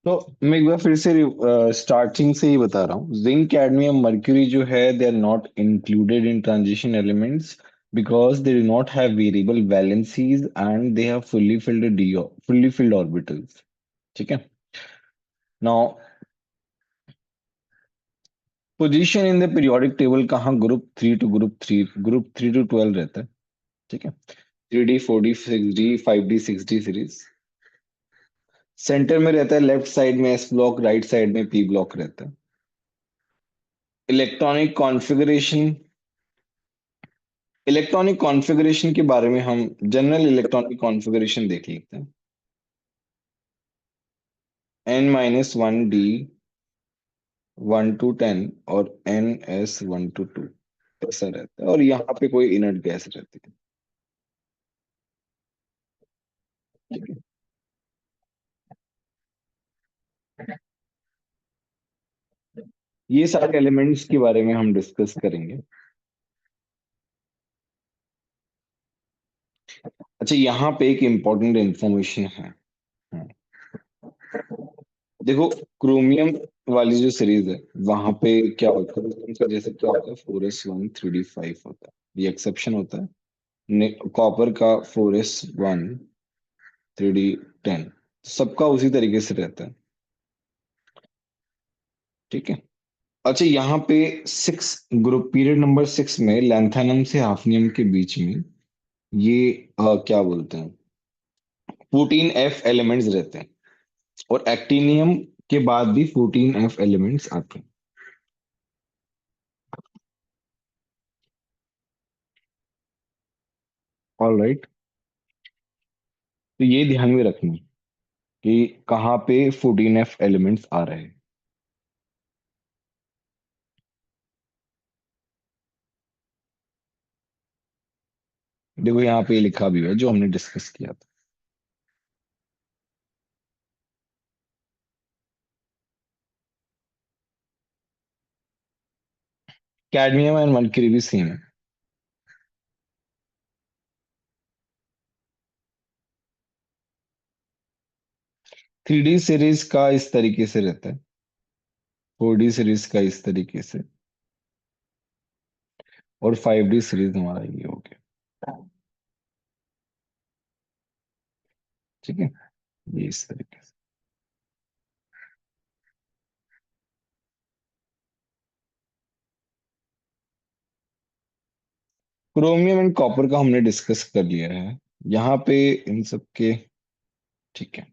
तो मैं एक बार फिर से स्टार्टिंग से ही बता रहा हूँ। जिंक कैडमियम मर्क्यूरी जो है they are not included in transition elements because they do not have variable valencies and they have fully filled orbitals. ठीक है। Now position in the periodic table कहाँ ग्रुप 3 टू 12 रहता है। ठीक है। 3D 4D 6D 5D 6D series. Centre में रहता है, लेफ्ट साइड में एस ब्लॉक, राइट साइड में पी ब्लॉक रहता है। इलेक्ट्रॉनिक कॉन्फ़िगरेशन, इलेक्ट्रॉनिक कॉन्फ़िगरेशन के बारे में हम जनरल इलेक्ट्रॉनिक कॉन्फ़िगरेशन देख लेते हैं। N-1D 1 to 10 और NS 1 to 2 ऐसा रहता है, और यहाँ पे कोई इनर्ट गैस रहती है। ठीक है। ये सारे एलिमेंट्स के बारे में हम डिस्कस करेंगे। अच्छा, यहाँ पे एक इम्पोर्टेंट इंफॉर्मेशन है। हाँ। देखो, क्रोमियम वाली जो सीरीज है वहां पे क्या होता है, उनका जैसे क्या होता है 4s1 3d5 होता है, ये एक्सेप्शन होता है। कॉपर का 4s1 3d10, सबका उसी तरीके से रहता है। ठीक है। अच्छा, यहाँ पे 6 ग्रुप, पीरियड नंबर 6 में लैंथेनम से हाफनियम के बीच में ये क्या बोलते हैं 14f एलिमेंट्स रहते हैं, और एक्टिनियम के बाद भी 14f एलिमेंट्स आते हैं। All right. तो ये ध्यान में रखना कि कहाँ पे 14f एलिमेंट्स आ रहे हैं। देखो, यहाँ पे लिखा भी है जो हमने डिस्कस किया था। कैडमियम एंड मरकरी भी सेम है। 3D सीरीज का इस तरीके से रहता है, 4D सीरीज का इस तरीके से, और 5D सीरीज हमारा ये हो गया। ठीक है, ये इस तरीके से। क्रोमियम एंड कॉपर का हमने डिस्कस कर लिया है यहाँ पे, इन सब के। ठीक है।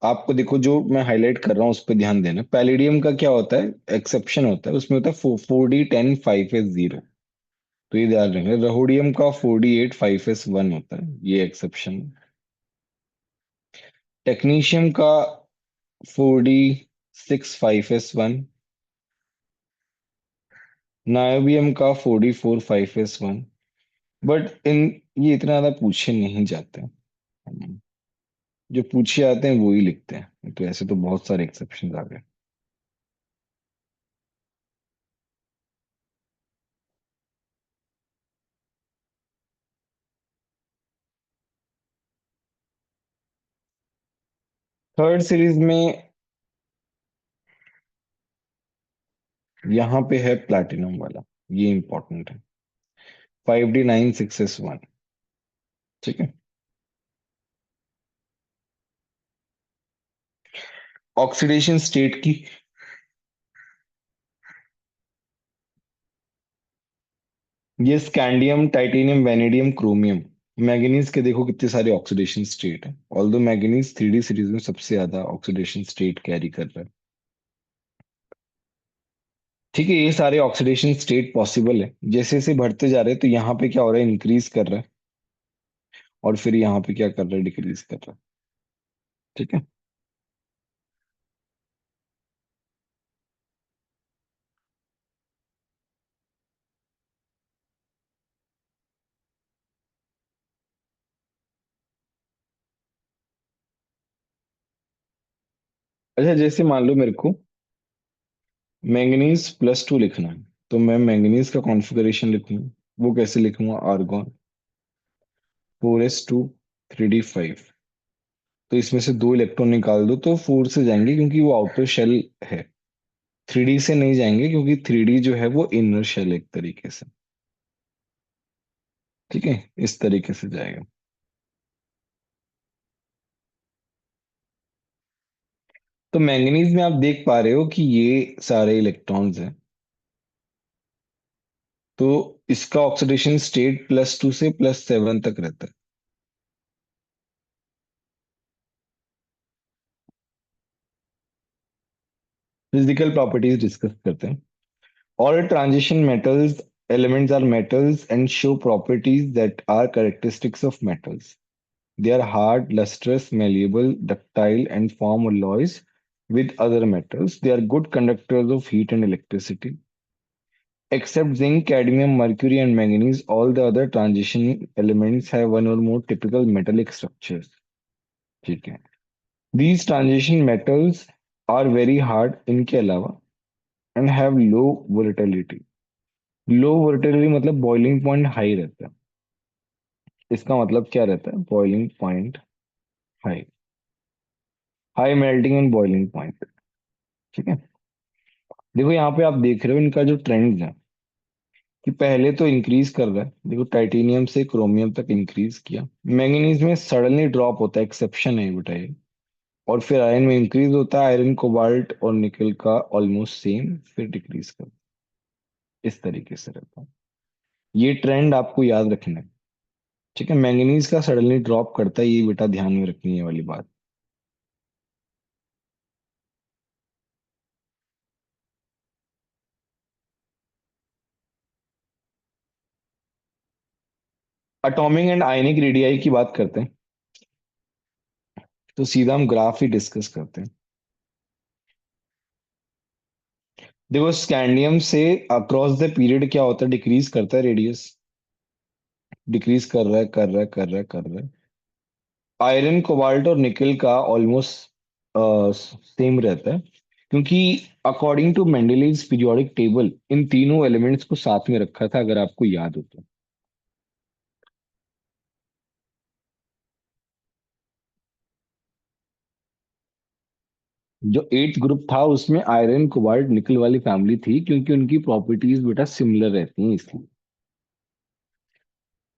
आपको देखो, जो मैं हाईलाइट कर रहा हूँ उस पर ध्यान देना। पैलेडियम का क्या होता है, एक्सेप्शन होता है, उसमें होता है 4D 10 5s 0। तो ये ध्यान रखेंगे। रहोडियम का 4D 8 5s 1 होता है, ये एक्सेप्शन। टेक्नीशियम का 4D 6 5s 1। नायोबियम का 4D 4 5s 1। बट इन ये इतना ज्यादा पूछे नहीं जाते हैं। जो पूछे जाते हैं वो ही लिखते हैं, तो ऐसे तो बहुत सारे एक्सेप्शन आ गए। थर्ड सीरीज में यहाँ पे है प्लैटिनम वाला, ये इंपॉर्टेंट है। 5D 9 6s 1। ठीक है। ऑक्सीडेशन स्टेट की, ये scandium titanium vanadium chromium. Manganese के देखो कितने सारे ऑक्सीडेशन स्टेट है, ऑल्दो मैंगनीज 3D सीरीज में सबसे ज्यादा ऑक्सीडेशन स्टेट कैरी कर रहा है। ठीक है, ये सारे ऑक्सीडेशन स्टेट पॉसिबल है। जैसे जैसे बढ़ते जा रहे हैं तो यहाँ पे क्या हो रहा है, इंक्रीज कर रहा है, और फिर यहाँ पे क्या कर रहा है, डिक्रीज कर रहा है। ठीक है। अच्छा, जैसे मान लो मेरे को मैंगनीज +2 लिखना है, तो मैं मैंगनीज का कॉन्फ़िगरेशन लिखूंगा। वो कैसे लिखूंगा, आर्गॉन 4s2 3d5। तो इसमें से दो इलेक्ट्रॉन निकाल दो तो 4 से जाएंगे क्योंकि वो आउटर शेल है। 3D से नहीं जाएंगे क्योंकि 3D जो है वो इनर शेल एक तरीके से। ठीक है, इस तरीके से जाएगा। तो मैंगनीज में आप देख पा रहे हो कि ये सारे इलेक्ट्रॉन्स हैं। तो इसका ऑक्सीडेशन स्टेट +2 से +7 तक रहता है। फिजिकल प्रॉपर्टीज डिस्कस करते हैं। All transition metals elements are metals and show properties that are characteristics of metals. They are hard, lustrous, malleable, ductile, and form alloys with other metals. They are good conductors of heat and electricity. Except zinc, cadmium, mercury, and manganese, all the other transition elements have one or more typical metallic structures. ठीक है। These transition metals are very hard इनके अलावा and have low volatility. Low volatility मतलब boiling point high रहता है। इसका मतलब क्या रहता है, boiling point high, high melting and boiling point. ठीक है। देखो यहाँ पे आप देख रहे हो इनका जो ट्रेंड है कि पहले तो इंक्रीज कर रहा है, देखो टाइटेनियम से क्रोमियम तक इंक्रीज किया। मैंगनीज में सडनली ड्रॉप होता है, एक्सेप्शन है बेटा ये। और फिर आयरन में इंक्रीज होता है, आयरन कोबाल्ट और निकल का ऑलमोस्ट सेम, फिर डिक्रीज कर, इस तरीके से रहता है। ये ट्रेंड आपको याद रखना है। ठीक है, मैंगनीज का सडनली ड्रॉप करता है, ये बेटा ध्यान में रखनी है वाली बात। एटॉमिक एंड आयनिक रेडियाई की बात करते हैं तो सीधा हम ग्राफ ही डिस्कस करते हैं। देखो स्कैंडियम से अक्रॉस द पीरियड क्या होता है, डिक्रीज करता है रेडियस, डिक्रीज कर रहा है कर रहा है कर रहा है कर रहा है। आयरन कोबाल्ट और निकल का ऑलमोस्ट सेम रहता है क्योंकि according to Mendeleev's periodic table इन तीनों एलिमेंट्स को साथ में रखा था, अगर आपको याद हो तो। जो एट्थ ग्रुप था उसमें आयरन कोबाल्ट निकल वाली फैमिली थी क्योंकि उनकी प्रॉपर्टीज बेटा सिमिलर रहती हैं इसलिए।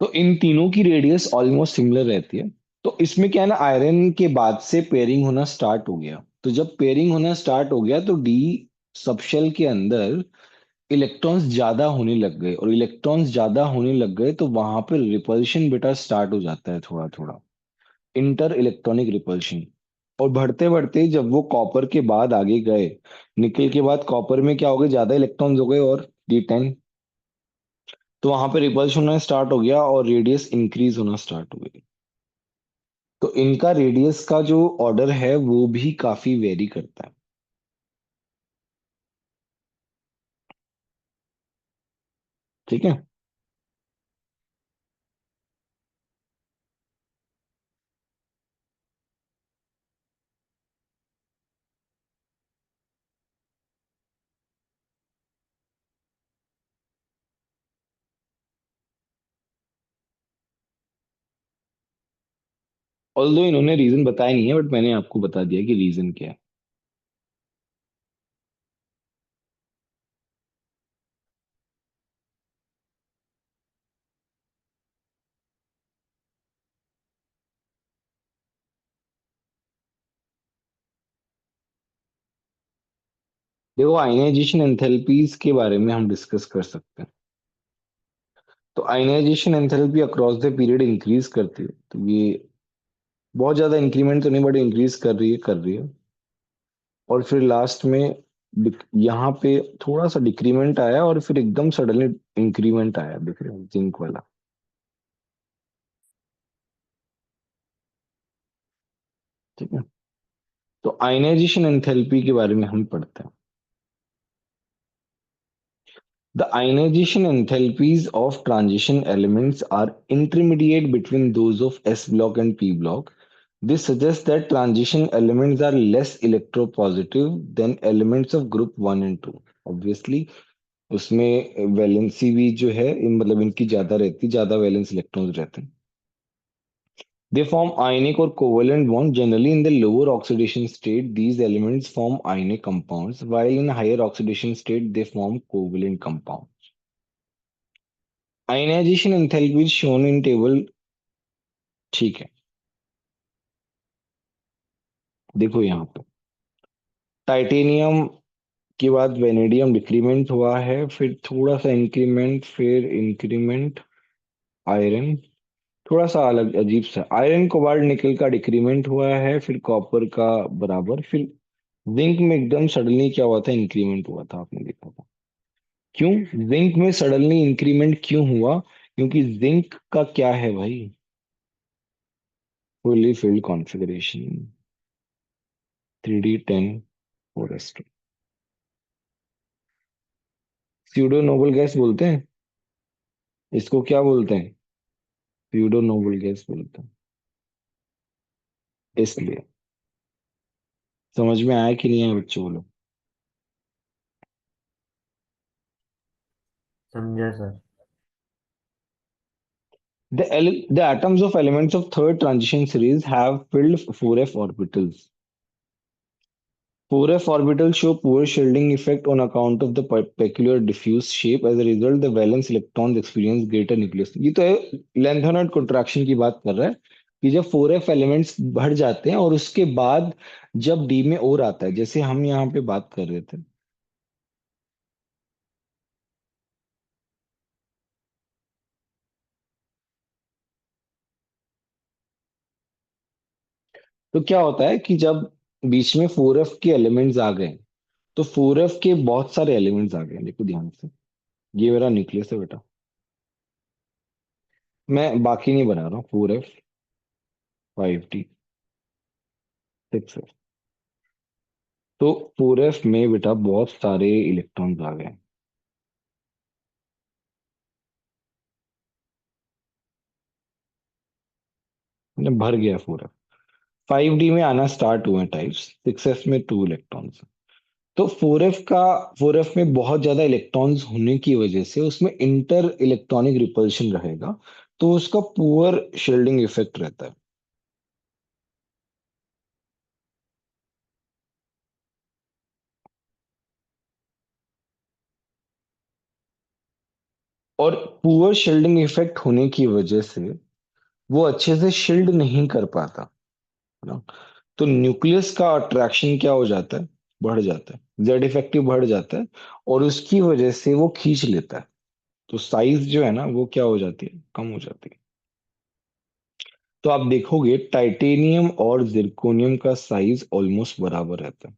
तो इन तीनों की रेडियस ऑलमोस्ट सिमिलर रहती है। तो इसमें क्या है ना, आयरन के बाद से पेयरिंग होना स्टार्ट हो गया। तो जब पेयरिंग होना स्टार्ट हो गया तो डी सबशेल के अंदर इलेक्ट्रॉन्स ज्यादा होने लग गए, और इलेक्ट्रॉन्स ज्यादा होने लग गए तो वहां पर रिपल्शन बेटा स्टार्ट हो जाता है, थोड़ा थोड़ा इंटर इलेक्ट्रॉनिक रिपल्शन। और बढ़ते बढ़ते जब वो कॉपर के बाद आगे गए, निकल के बाद कॉपर में क्या हो गए, ज्यादा इलेक्ट्रॉन्स हो गए और D10। तो वहां पे रिपल्शन होना स्टार्ट हो गया और रेडियस इंक्रीज होना स्टार्ट हो गई। तो इनका रेडियस का जो ऑर्डर है वो भी काफी वेरी करता है। ठीक है। ऑल्दो इन्होंने रीजन बताया नहीं है बट मैंने आपको बता दिया कि रीजन क्या है। देखो आयनाइजेशन एंथैल्पीज के बारे में हम डिस्कस कर सकते हैं। तो ionization enthalpy across the period increase करती है, तो ये बहुत ज्यादा इंक्रीमेंट तो नहीं बट इंक्रीज कर रही है कर रही है। और फिर लास्ट में यहाँ पे थोड़ा सा डिक्रीमेंट आया और फिर एकदम सडनली इंक्रीमेंट आया, देख रहे हो जिंक वाला। ठीक है। तो आयनाइजेशन एंथैल्पी के बारे में हम पढ़ते हैं। The ionization enthalpies of transition elements are intermediate between those of S block and P block. This suggests that transition elements are less electropositive than elements of group 1 and 2. Obviously, उसमें valency भी जो है मतलब इनकी ज्यादा रहती, ज्यादा valence electrons रहते हैं। They form ionic or covalent bonds. Generally, in the lower oxidation state, these elements form ionic compounds, while in higher oxidation state, they form covalent compounds. Ionization enthalpy is shown in table. ठीक है, देखो यहाँ पे titanium के बाद vanadium decrement हुआ है, फिर थोड़ा सा इंक्रीमेंट, फिर इंक्रीमेंट आयरन, थोड़ा सा अलग अजीब सा आयरन कोबाल्ट निकल का डिक्रीमेंट हुआ है, फिर कॉपर का बराबर, फिर जिंक में एकदम सडनली क्या हुआ था, इंक्रीमेंट हुआ था, आपने देखा था। क्यों जिंक में सडनली इंक्रीमेंट क्यों हुआ? क्योंकि जिंक का क्या है भाई, fully filled configuration, 3d10 4s2। Pseudo noble gas बोलते हैं इसको, क्या बोलते हैं? स्यूडो नोबल गैस बोलते हैं। इसलिए समझ में आया कि नहीं आया बच्चों, बोलो। समझा sir. The atoms of elements of third transition series have filled 4f orbitals. 4f orbitals show poor shielding effect on account of the peculiar diffuse shape. As a result, the valence electrons experience greater nucleus। ये तो है lanthanoid contraction की बात कर रहा है कि जब 4f एलिमेंट्स बढ़ जाते हैं और उसके बाद जब डी में और आता है, जैसे हम यहाँ पे बात कर रहे थे, तो क्या होता है कि जब बीच में 4f के एलिमेंट्स आ गए, तो 4f के बहुत सारे एलिमेंट्स आ गए, देखो ध्यान से। ये मेरा न्यूक्लियस है बेटा, मैं बाकी नहीं बना रहा हूँ। 4f, 5d, 6f। तो 4f में बेटा बहुत सारे इलेक्ट्रॉन्स आ गए, मतलब भर गया 4f। 5d में आना स्टार्ट हुए टाइप्स, 6f में 2 इलेक्ट्रॉन्स। तो 4f में बहुत ज्यादा इलेक्ट्रॉन्स होने की वजह से उसमें इंटर इलेक्ट्रॉनिक रिपल्शन रहेगा, तो उसका पुअर शील्डिंग इफेक्ट रहता है। और पुअर शील्डिंग इफेक्ट होने की वजह से वो अच्छे से शील्ड नहीं कर पाता, है ना। तो न्यूक्लियस का अट्रैक्शन क्या हो जाता है, बढ़ जाता है, जेड इफेक्टिव बढ़ जाता है, और उसकी वजह से वो खींच लेता है। तो साइज जो है ना वो क्या हो जाती है, कम हो जाती है। तो आप देखोगे टाइटेनियम और जिरकोनियम का साइज ऑलमोस्ट बराबर रहता है।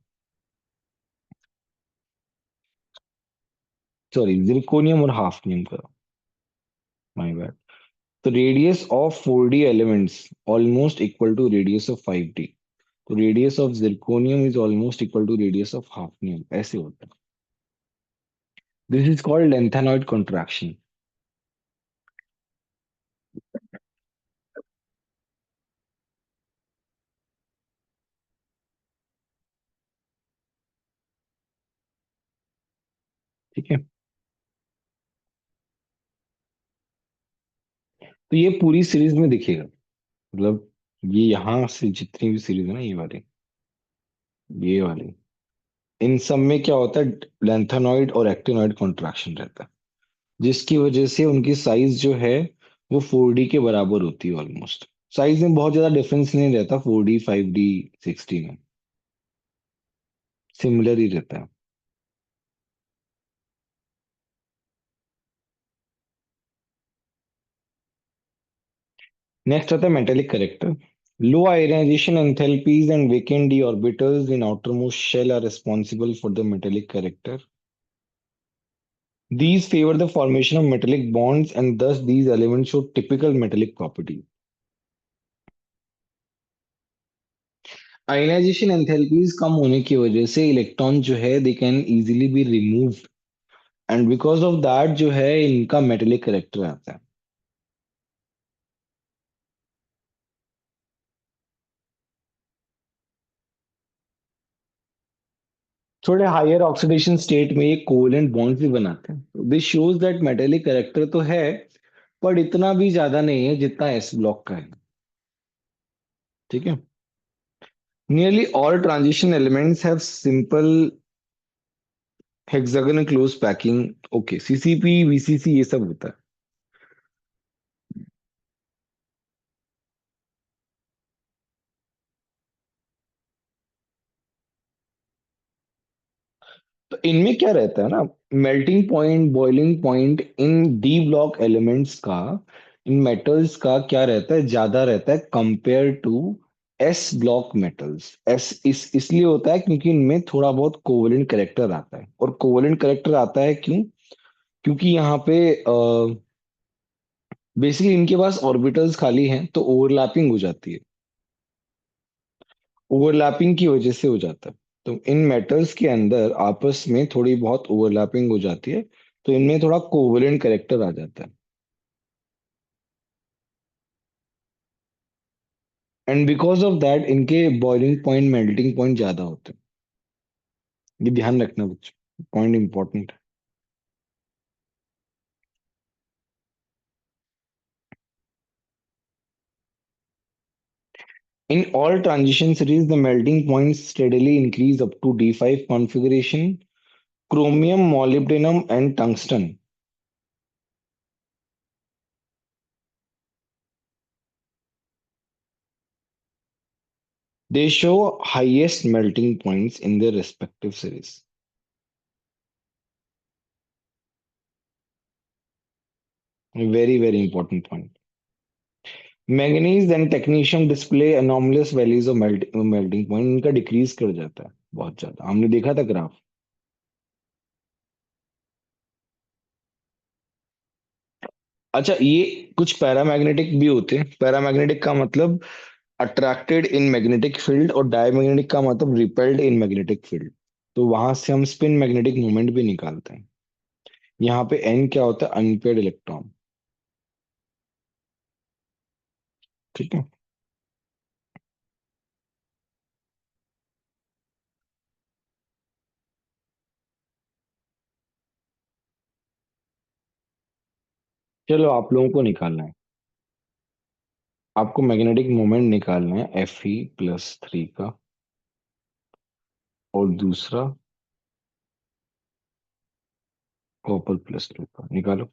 सॉरी, जिरकोनियम और हाफनियम का, माय बैड। तो radius of 4d elements almost equal to radius of 5d। तो radius of zirconium is almost equal to radius of hafnium, ऐसे होता है। This is called lanthanoid contraction. ठीक है, तो ये पूरी सीरीज में दिखेगा, मतलब ये यहाँ से जितनी भी सीरीज है ना, ये वाली, इन सब में क्या होता है, लेंथेनॉइड और एक्टिनॉइड कॉन्ट्रैक्शन रहता है, जिसकी वजह से उनकी साइज जो है वो 4d के बराबर होती है ऑलमोस्ट। साइज में बहुत ज्यादा डिफरेंस नहीं रहता, 4d 5d 6d में सिमिलर ही रहता है। नेक्स्ट आता है metallic character. Low ionization enthalpies and vacant d orbitals in outermost shell are responsible for the metallic character. These favor the formation of metallic bonds, and thus these elements show typical metallic properties. Ionization enthalpies कम होने की वजह से electron जो है they can easily be removed, and because of that जो है इनका metallic character आता है। थोड़े हायर ऑक्सीडेशन स्टेट में ये कोवेलेंट बॉन्ड्स भी बनाते हैं। This shows that metallic character तो है, पर इतना भी ज्यादा नहीं है जितना एस ब्लॉक का है। ठीक है। Nearly all transition elements have simple hexagonal close packing. Okay, CCP VCC ये सब होता है। तो इनमें क्या रहता है ना, melting point, boiling point in D block elements का, इन मेटल्स का क्या रहता है, ज्यादा रहता है compare to S block metals. S इसलिए होता है क्योंकि इनमें थोड़ा बहुत कोवलेंट करेक्टर आता है। और कोवलेंट करेक्टर आता है क्यों? क्योंकि यहाँ पे बेसिकली इनके पास ऑर्बिटल्स खाली हैं, तो ओवरलैपिंग हो जाती है। ओवरलैपिंग की वजह से हो जाता है। तो इन मेटल्स के अंदर आपस में थोड़ी बहुत ओवरलैपिंग हो जाती है, तो इनमें थोड़ा कोवलेंट करेक्टर आ जाता है। एंड बिकॉज ऑफ दैट इनके बॉइलिंग पॉइंट, मेल्टिंग पॉइंट ज्यादा होते हैं। ये ध्यान रखना बच्चों, पॉइंट इंपॉर्टेंट है। In all transition series, the melting points steadily increase up to D5 configuration. Chromium, molybdenum, and tungsten. They show highest melting points in their respective series. Very, very important point. Manganese and technetium display anomalous values of melting point. इनका decrease कर जाता है बहुत ज्यादा, हमने देखा था graph. अच्छा, ये कुछ पैरामैग्नेटिक भी होते हैं। पैरामैग्नेटिक का मतलब अट्रैक्टेड इन मैग्नेटिक फील्ड, और डायमैग्नेटिक का मतलब रिपेल्ड इन मैग्नेटिक फील्ड। तो वहां से हम स्पिन मैग्नेटिक मोमेंट भी निकालते हैं। यहाँ पे एन क्या होता है? Unpaired electron. ठीक है। चलो, आप लोगों को निकालना है। आपको मैग्नेटिक मोमेंट निकालना है Fe+3 का, और दूसरा Copper+2 का निकालो।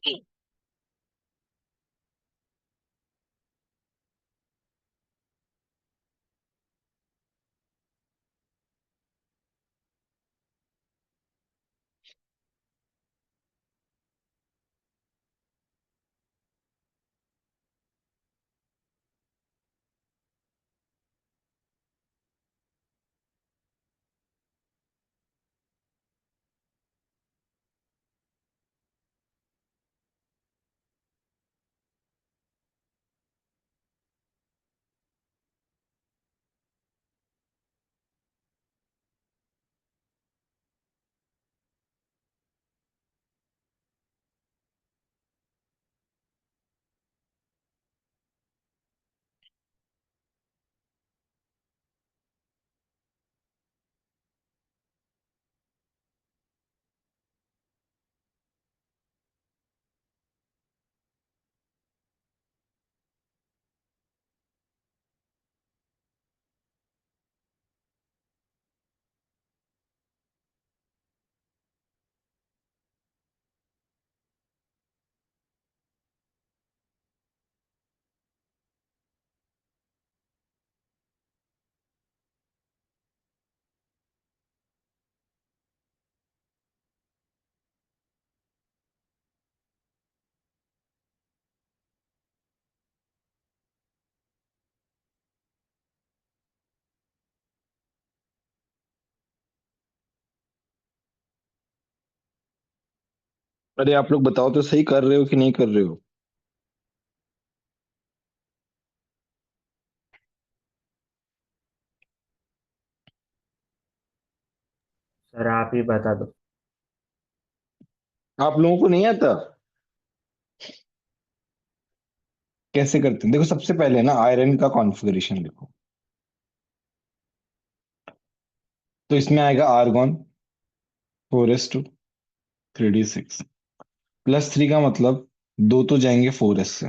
अरे आप लोग बताओ तो सही, कर रहे हो कि नहीं कर रहे हो? सर आप ही बता दो। आप लोगों को नहीं आता? कैसे करते हैं, देखो सबसे पहले ना आयरन का कॉन्फ़िगरेशन लिखो। तो इसमें आएगा आर्गॉन 4s2 3d6, +3 का मतलब दो तो जाएंगे 4s से,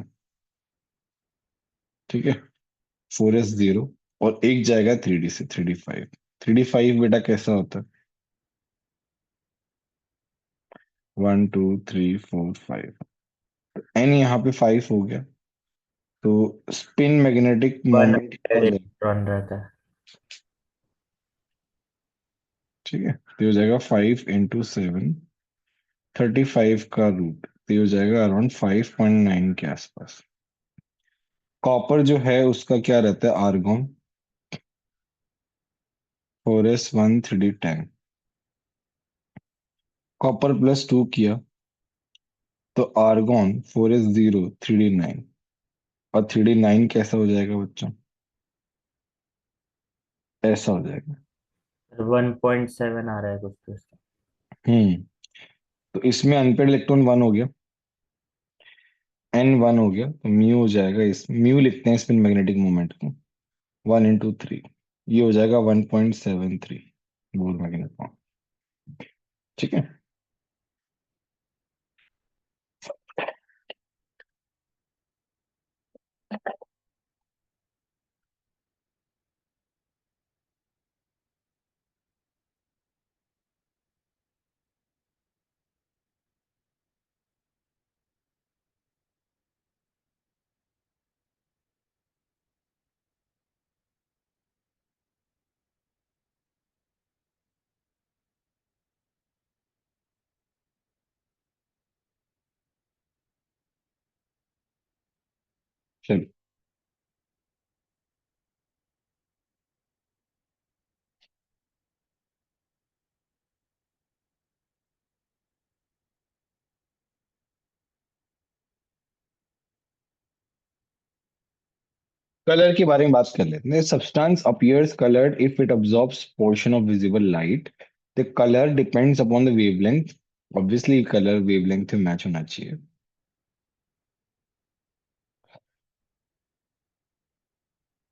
ठीक है, 4s0, और एक जाएगा 3d से, 3d5। 3d5 बेटा कैसा होता है? 1 2 3 4 5, एन यहाँ पे 5 हो गया, तो स्पिन मैग्नेटिक वन मोमेंट क्या हो जाएगा? इलेक्ट्रॉन रहता है। ठीक है, तो ये हो जाएगा 5 × 7, 35 का रूट, तो ये हो जाएगा अराउंड 5.9 के आसपास। कॉपर जो है उसका क्या रहता है, आर्गॉन 4s1 3d10, कॉपर +2 किया तो आर्गॉन 4s0 3d9, और 3d9 कैसा हो जाएगा बच्चों? ऐसा हो जाएगा। 1.7 आ रहा है कुछ तो इसका। हम्म, तो इसमें अनपेड इलेक्ट्रॉन 1 हो गया, n 1 हो गया, तो म्यू हो जाएगा, इस म्यू लिखते हैं स्पिन मैग्नेटिक मोमेंट को, 1 × 3, ये हो जाएगा 1.73 बोर मैग्नेट फॉर्म। ठीक है। चलो, कलर के बारे में बात कर लेते हैं। Substance appears coloured if it absorbs portion of visible light. The colour depends upon the wavelength, obviously colour wavelength में मैच होना चाहिए।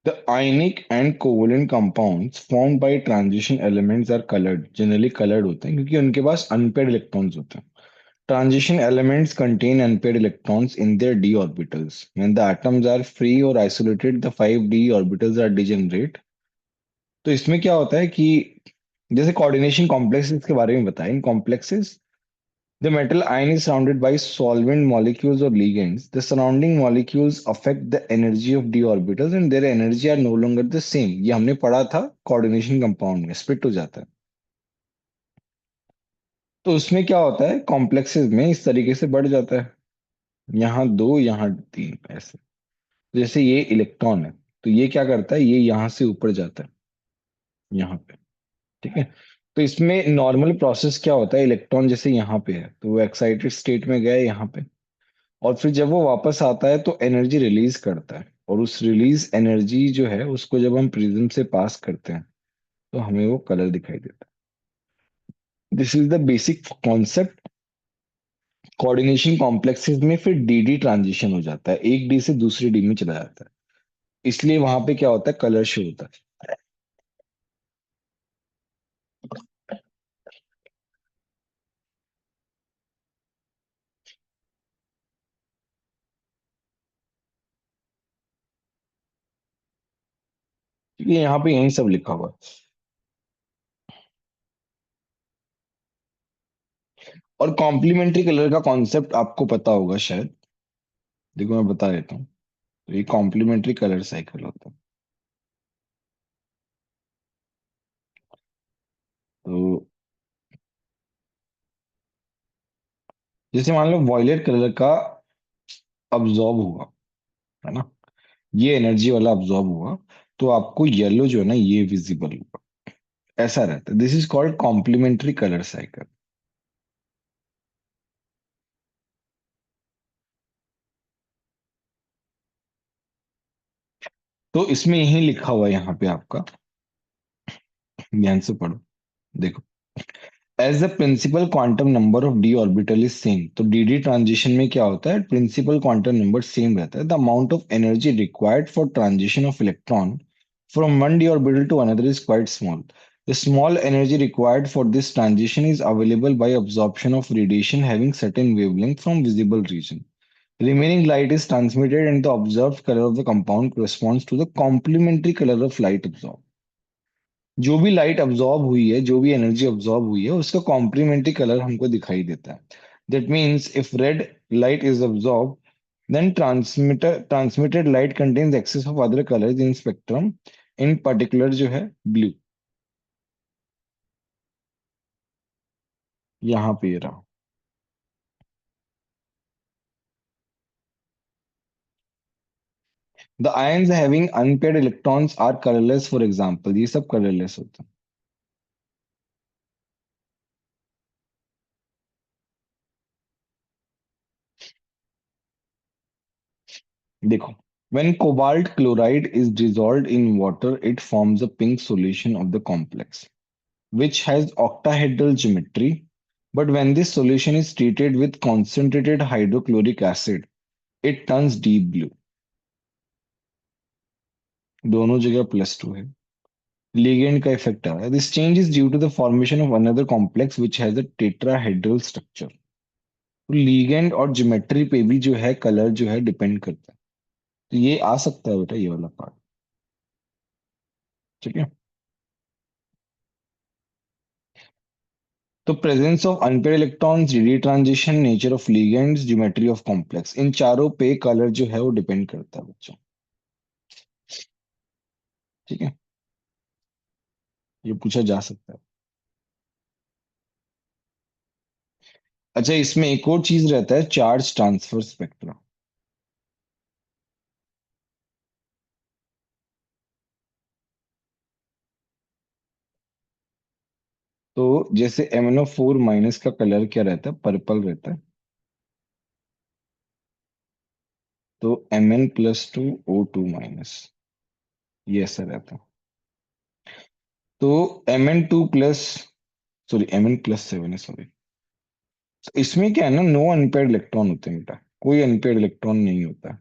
The ionic and covalent compounds formed by transition elements are colored, generally colored होते हैं क्योंकि उनके पास unpaired electrons होते हैं। Transition elements contain unpaired electrons in their d orbitals. When the atoms are free or isolated, the 5d orbitals are degenerate. तो इसमें क्या होता है कि जैसे कोऑर्डिनेशन कॉम्प्लेक्सेस के बारे में बताया, इन complexes The metal ion is surrounded by solvent molecules or ligands. The surrounding molecules affect the energy of d orbitals and their energy are no longer the same. ये हमने पढ़ा था कोऑर्डिनेशन कंपाउंड में, split हो जाता है। तो उसमें क्या होता है, कॉम्प्लेक्सेस में इस तरीके से बढ़ जाता है, यहाँ दो यहाँ तीन ऐसे। जैसे ये इलेक्ट्रॉन है, तो ये क्या करता है, ये यहाँ से ऊपर जाता है यहाँ पे। ठीक है। तो इसमें नॉर्मल प्रोसेस क्या होता है, इलेक्ट्रॉन जैसे यहाँ पे है तो वो एक्साइटेड स्टेट में गया यहाँ पे, और फिर जब वो वापस आता है तो एनर्जी रिलीज करता है, और उस रिलीज एनर्जी जो है उसको जब हम प्रिज्म से पास करते हैं तो हमें वो कलर दिखाई देता है। This is the basic concept. Coordination complexes में फिर डी ट्रांजिशन हो जाता है, एक डी से दूसरे डी में चला जाता है, इसलिए वहां पे क्या होता है, कलर शो होता है। क्योंकि यहाँ पे यही सब लिखा हुआ है। और कॉम्प्लीमेंट्री कलर का कॉन्सेप्ट आपको पता होगा शायद। देखो मैं बता देता हूँ। तो ये कॉम्प्लीमेंट्री कलर साइकिल होता है। तो जैसे मान लो वॉयलेट कलर का अब्जॉर्ब हुआ, है ना, ये एनर्जी वाला अब्जॉर्ब हुआ, तो आपको येलो जो है ना ये विजिबल होगा, ऐसा रहता है। This is called complementary colour cycle. तो इसमें यही लिखा हुआ है यहाँ पे आपका, ध्यान से पढ़ो। देखो, as the principal quantum number of D orbital is same, तो डी ट्रांजिशन में क्या होता है, प्रिंसिपल क्वांटम नंबर सेम रहता है। The amount of energy required for transition of electron from one D orbital to another is quite small. The small energy required for this transition is available by absorption of radiation having certain wavelength from visible region. Remaining light is transmitted and the observed color of the compound corresponds to the complementary color of light absorbed. जो भी light absorb हुई है, जो भी energy absorb हुई है, उसका complementary colour हमको दिखाई देता है। That means if red light is absorb, then transmitted light contains excess of other colors in spectrum, in particular जो है ब्लू, यहाँ पे ये रहा। The ions having unpaired electrons are colorless, for example, ये सब colorless होते हैं। देखो, when cobalt chloride is dissolved in water, it forms a pink solution of the complex, which has octahedral geometry. But when this solution is treated with concentrated hydrochloric acid, it turns deep blue. दोनों जगह +2 है। Ligand का effect आ रहा है। This change is due to the formation of another complex which has a tetrahedral structure. तो ligand और geometry पे भी जो है कलर जो है डिपेंड करता है। तो ये आ सकता है बेटा, ये वाला पार्ट। ठीक है। तो presence of unpair electrons, d transition, nature of ligands, geometry of complex, इन चारों पे कलर जो है वो डिपेंड करता है बच्चों। ठीक है, ये पूछा जा सकता है। अच्छा, इसमें एक और चीज रहता है, चार्ज ट्रांसफर स्पेक्ट्रा। तो जैसे MnO4 माइनस का कलर क्या रहता है, पर्पल रहता है। तो Mn+2O2-, ये ऐसा रहता है। तो Mn2 प्लस, सॉरी Mn+7 है, सॉरी। इसमें क्या है ना, नो अनपेयर्ड इलेक्ट्रॉन होते हैं बेटा, कोई अनपेयर्ड इलेक्ट्रॉन नहीं होता है।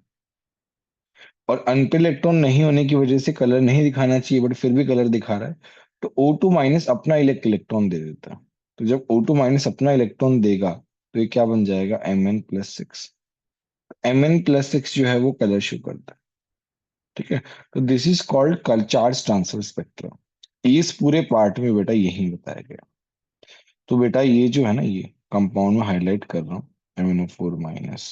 और अनपेयर इलेक्ट्रॉन नहीं होने की वजह से कलर नहीं दिखाना चाहिए, बट फिर भी कलर दिखा रहा है। तो O2- अपना इलेक्ट्रॉन दे देता है। तो जब O2- अपना इलेक्ट्रॉन देगा तो ये क्या बन जाएगा, Mn+6। Mn+6 जो है वो कलर शो करता है। ठीक है। तो this is called charge transfer spectrum. इस पूरे पार्ट में बेटा यही बताया गया। तो बेटा ये जो है ना, ये कंपाउंड में हाईलाइट कर रहा हूँ, MnO4 माइनस।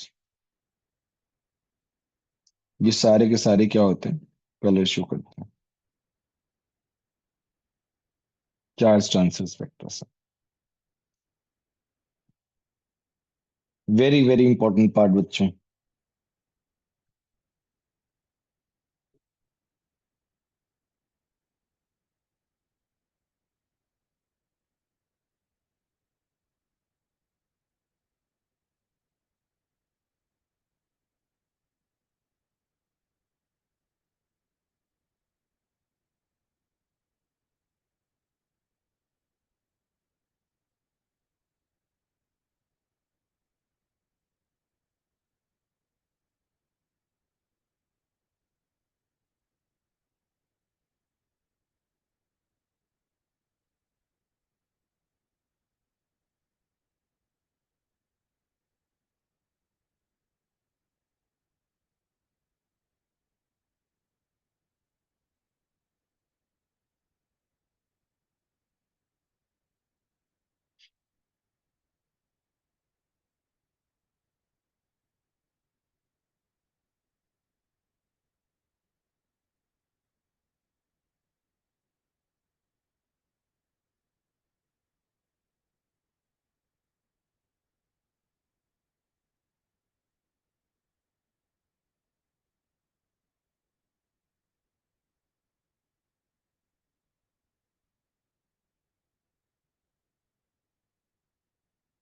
ये सारे के सारे क्या होते हैं, कलर शो करते हैं, चार्ज ट्रांसफर स्पेक्ट्रा से। वेरी वेरी इंपॉर्टेंट पार्ट बच्चों।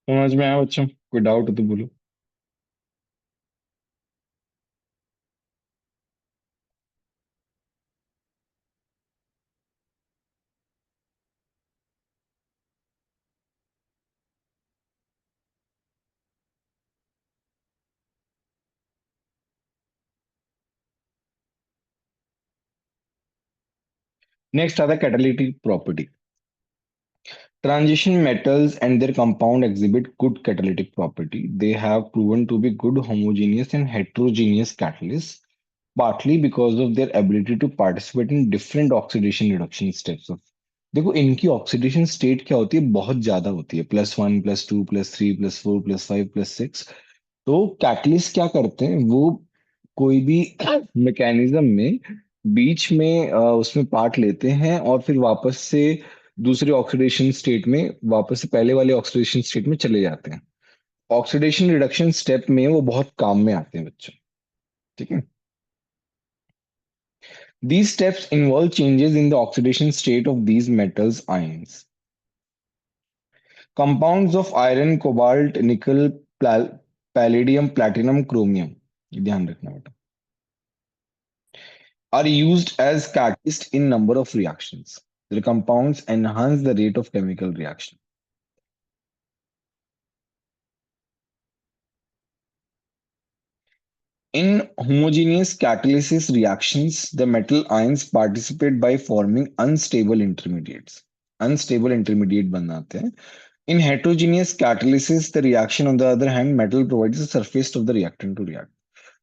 समझ में आया बच्चों, कोई डाउट हो तो बोलो। नेक्स्ट आता है catalytic property. Transition metals and their compound exhibit good catalytic property. They have proven to be good homogeneous and heterogeneous catalysts, partly because of their ability to participate in different oxidation reduction steps of। देखो इनकी oxidation state क्या होती है, बहुत ज्यादा होती है, +1 +2 +3 +4 +5 +6। तो कैटलिस्ट क्या करते हैं वो, कोई भी मैकेनिज्म में बीच में उसमें पार्ट लेते हैं और फिर वापस से दूसरे ऑक्सीडेशन स्टेट में, वापस से पहले वाले ऑक्सीडेशन स्टेट में चले जाते हैं। ऑक्सीडेशन रिडक्शन स्टेप में वो बहुत काम में आते हैं बच्चों। ठीक है। These steps involve changes in the oxidation state of these metals ions. Compounds of iron, cobalt, nickel, palladium, platinum, chromium, ये ध्यान रखना बेटा, are used as catalysts in number of reactions. The compounds enhance the rate of chemical reaction. In homogeneous catalysis reactions, the metal ions participate by forming unstable intermediates. Unstable intermediate बनाते हैं. In heterogeneous catalysis, the reaction on the other hand, metal provides the surface of the reactant to react.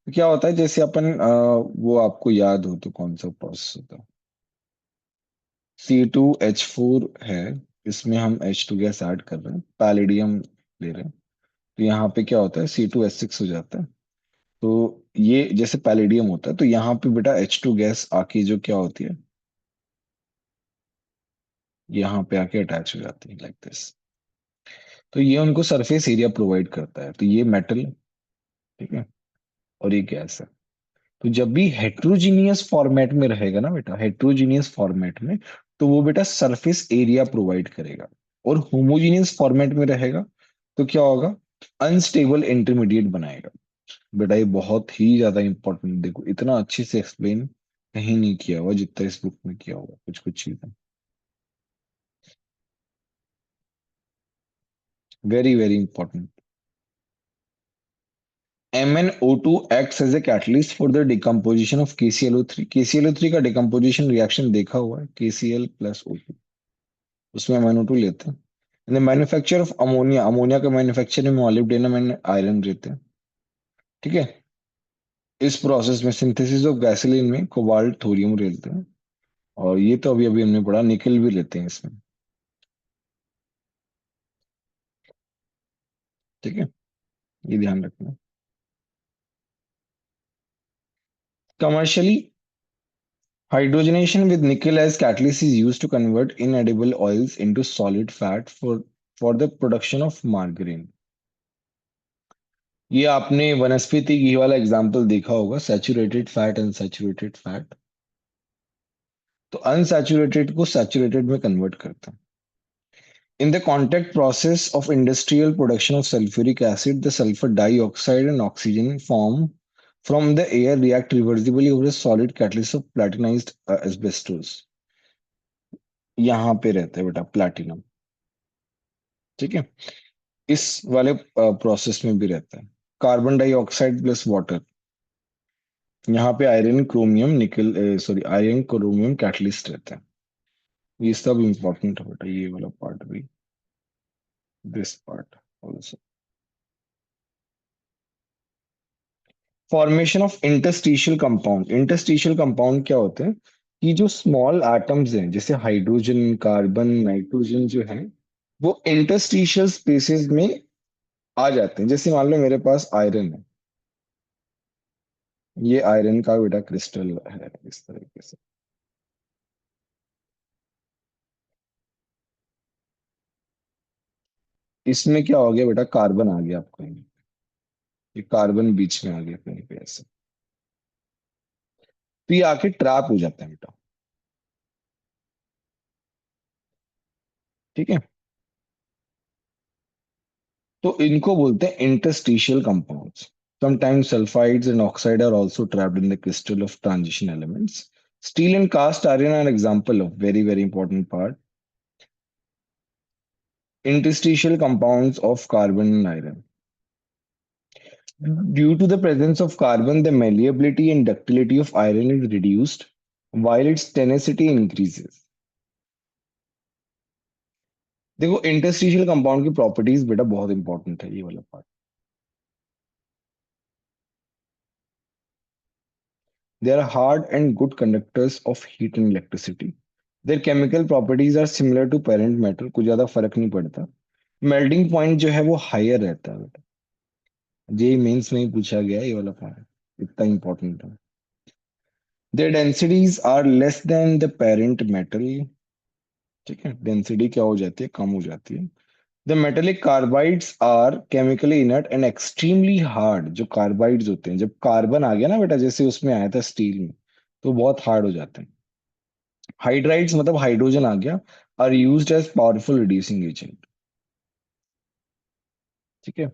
तो क्या होता है, जैसे अपन वो आपको याद हो तो कौन सा प्रोसेस होता है, C2H4 है, इसमें हम H2 गैस ऐड कर रहे हैं, पैलेडियम ले रहे हैं, तो यहाँ पे क्या होता है, C2H6 हो जाता है। तो ये जैसे पैलेडियम होता है, तो यहाँ पे बेटा H2 गैस आके जो क्या होती है, यहाँ पे आके अटैच हो जाती है लाइक दिस। तो ये उनको सरफेस एरिया प्रोवाइड करता है, तो ये मेटल, ठीक है, और ये गैस है। तो जब भी हेट्रोजीनियस फॉर्मेट में रहेगा ना बेटा, हेट्रोजीनियस फॉर्मेट में, तो वो बेटा सरफेस एरिया प्रोवाइड करेगा। और होमोजीनियस फॉर्मेट में रहेगा तो क्या होगा, अनस्टेबल इंटरमीडिएट बनाएगा। बेटा ये बहुत ही ज्यादा इंपॉर्टेंट, देखो इतना अच्छे से एक्सप्लेन कहीं नहीं किया हुआ जितना इस बुक में किया हुआ, कुछ कुछ चीजें। Very very important. MnO2 acts as a catalyst for the decomposition of KClO3। KClO3 का डिकम्पोजिशन रिएक्शन देखा हुआ है, KCl + O2, उसमें MnO2 लेते हैं। In the manufacture of ammonia, ammonia का मैन्युफैक्चर में मॉलिब्डेनम एंड आयरन रहते हैं। ठीक है। इस प्रोसेस में सिंथेसिस ऑफ गैसोलीन में कोबाल्ट थोरियम रहते हैं। और ये तो अभी अभी हमने पढ़ा, निकल भी लेते हैं इसमें। ठीक है, ये ध्यान रखना। Commercially, hydrogenation with nickel as catalyst is used to convert inedible oils into solid fat for the production of margarine. ये आपने वनस्पति घी वाला एग्जांपल देखा होगा, सैचुरेटेड फैट, अनसैचुरेटेड फैट। तो अनसैचुरेटेड को सैचुरेटेड में कन्वर्ट करते हैं। In the contact process of industrial production of sulfuric acid, the sulfur dioxide and oxygen form from the air react reversibly over a solid catalyst of platinized asbestos. यहाँ पे रहता है बेटा platinum. ठीक है, इस वाले प्रोसेस में भी रहता है। कार्बन डाइऑक्साइड प्लस वाटर, यहाँ पे आयरन क्रोमियम निकल, सॉरी आयरन क्रोमियम कैटलिस्ट रहता है। ये सब इंपॉर्टेंट है बेटा, ये वाला पार्ट भी, this part also. Formation of interstitial compound, interstitial compound क्या होते हैं कि जो स्मॉल एटम्स हैं जैसे हाइड्रोजन, कार्बन, नाइट्रोजन जो है, वो इंटरस्टिशियल स्पेसेस में आ जाते हैं। जैसे मान लो मेरे पास आयरन है, ये आयरन का बेटा क्रिस्टल है इस तरीके से। इसमें क्या हो गया बेटा, कार्बन आ गया आपको यहाँ। ये कार्बन बीच में आ गया कहीं पे ऐसे, तो ये आके ट्रैप हो जाता है बेटा। ठीक है, तो इनको बोलते हैं interstitial compounds. Sometimes sulfides and oxide are also trapped in the crystal of transition elements. Steel and cast iron are an example of very, very important part. Interstitial compounds of carbon and iron. Due to the presence of carbon, the malleability and ductility of iron is reduced, while its tenacity increases. देखो interstitial compound की properties बेटा बहुत important है, ये वाला part. They are hard and good conductors of heat and electricity. Their chemical properties are similar to parent metal, कुछ ज्यादा फर्क नहीं पड़ता। मेल्टिंग पॉइंट जो है वो हायर रहता है बेटा, जेई मेंस में ही पूछा गया है ये वाला पार्ट, इतना इंपॉर्टेंट है। Their densities are less than the parent metal। ठीक है, डेंसिटी क्या हो जाती है, कम हो जाती है। The metallic carbides are chemically inert and extremely hard. जो कार्बाइड्स होते हैं, जब कार्बन आ गया ना बेटा, जैसे उसमें आया था स्टील में, तो बहुत हार्ड हो जाते हैं। हाइड्राइड्स मतलब हाइड्रोजन आ गया, are used as powerful reducing agent. ठीक है,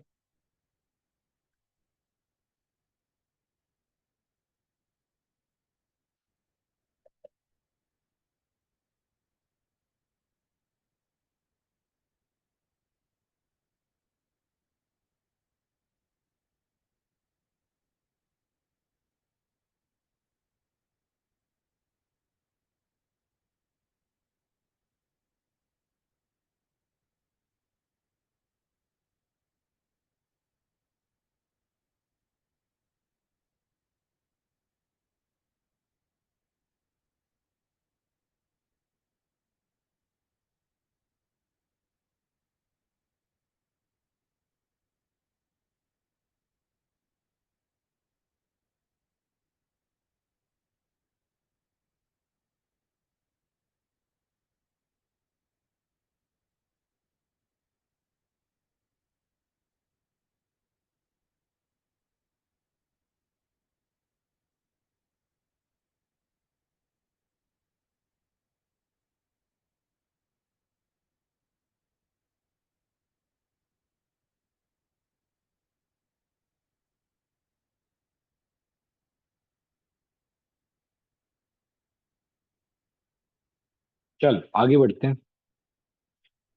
चल आगे बढ़ते हैं।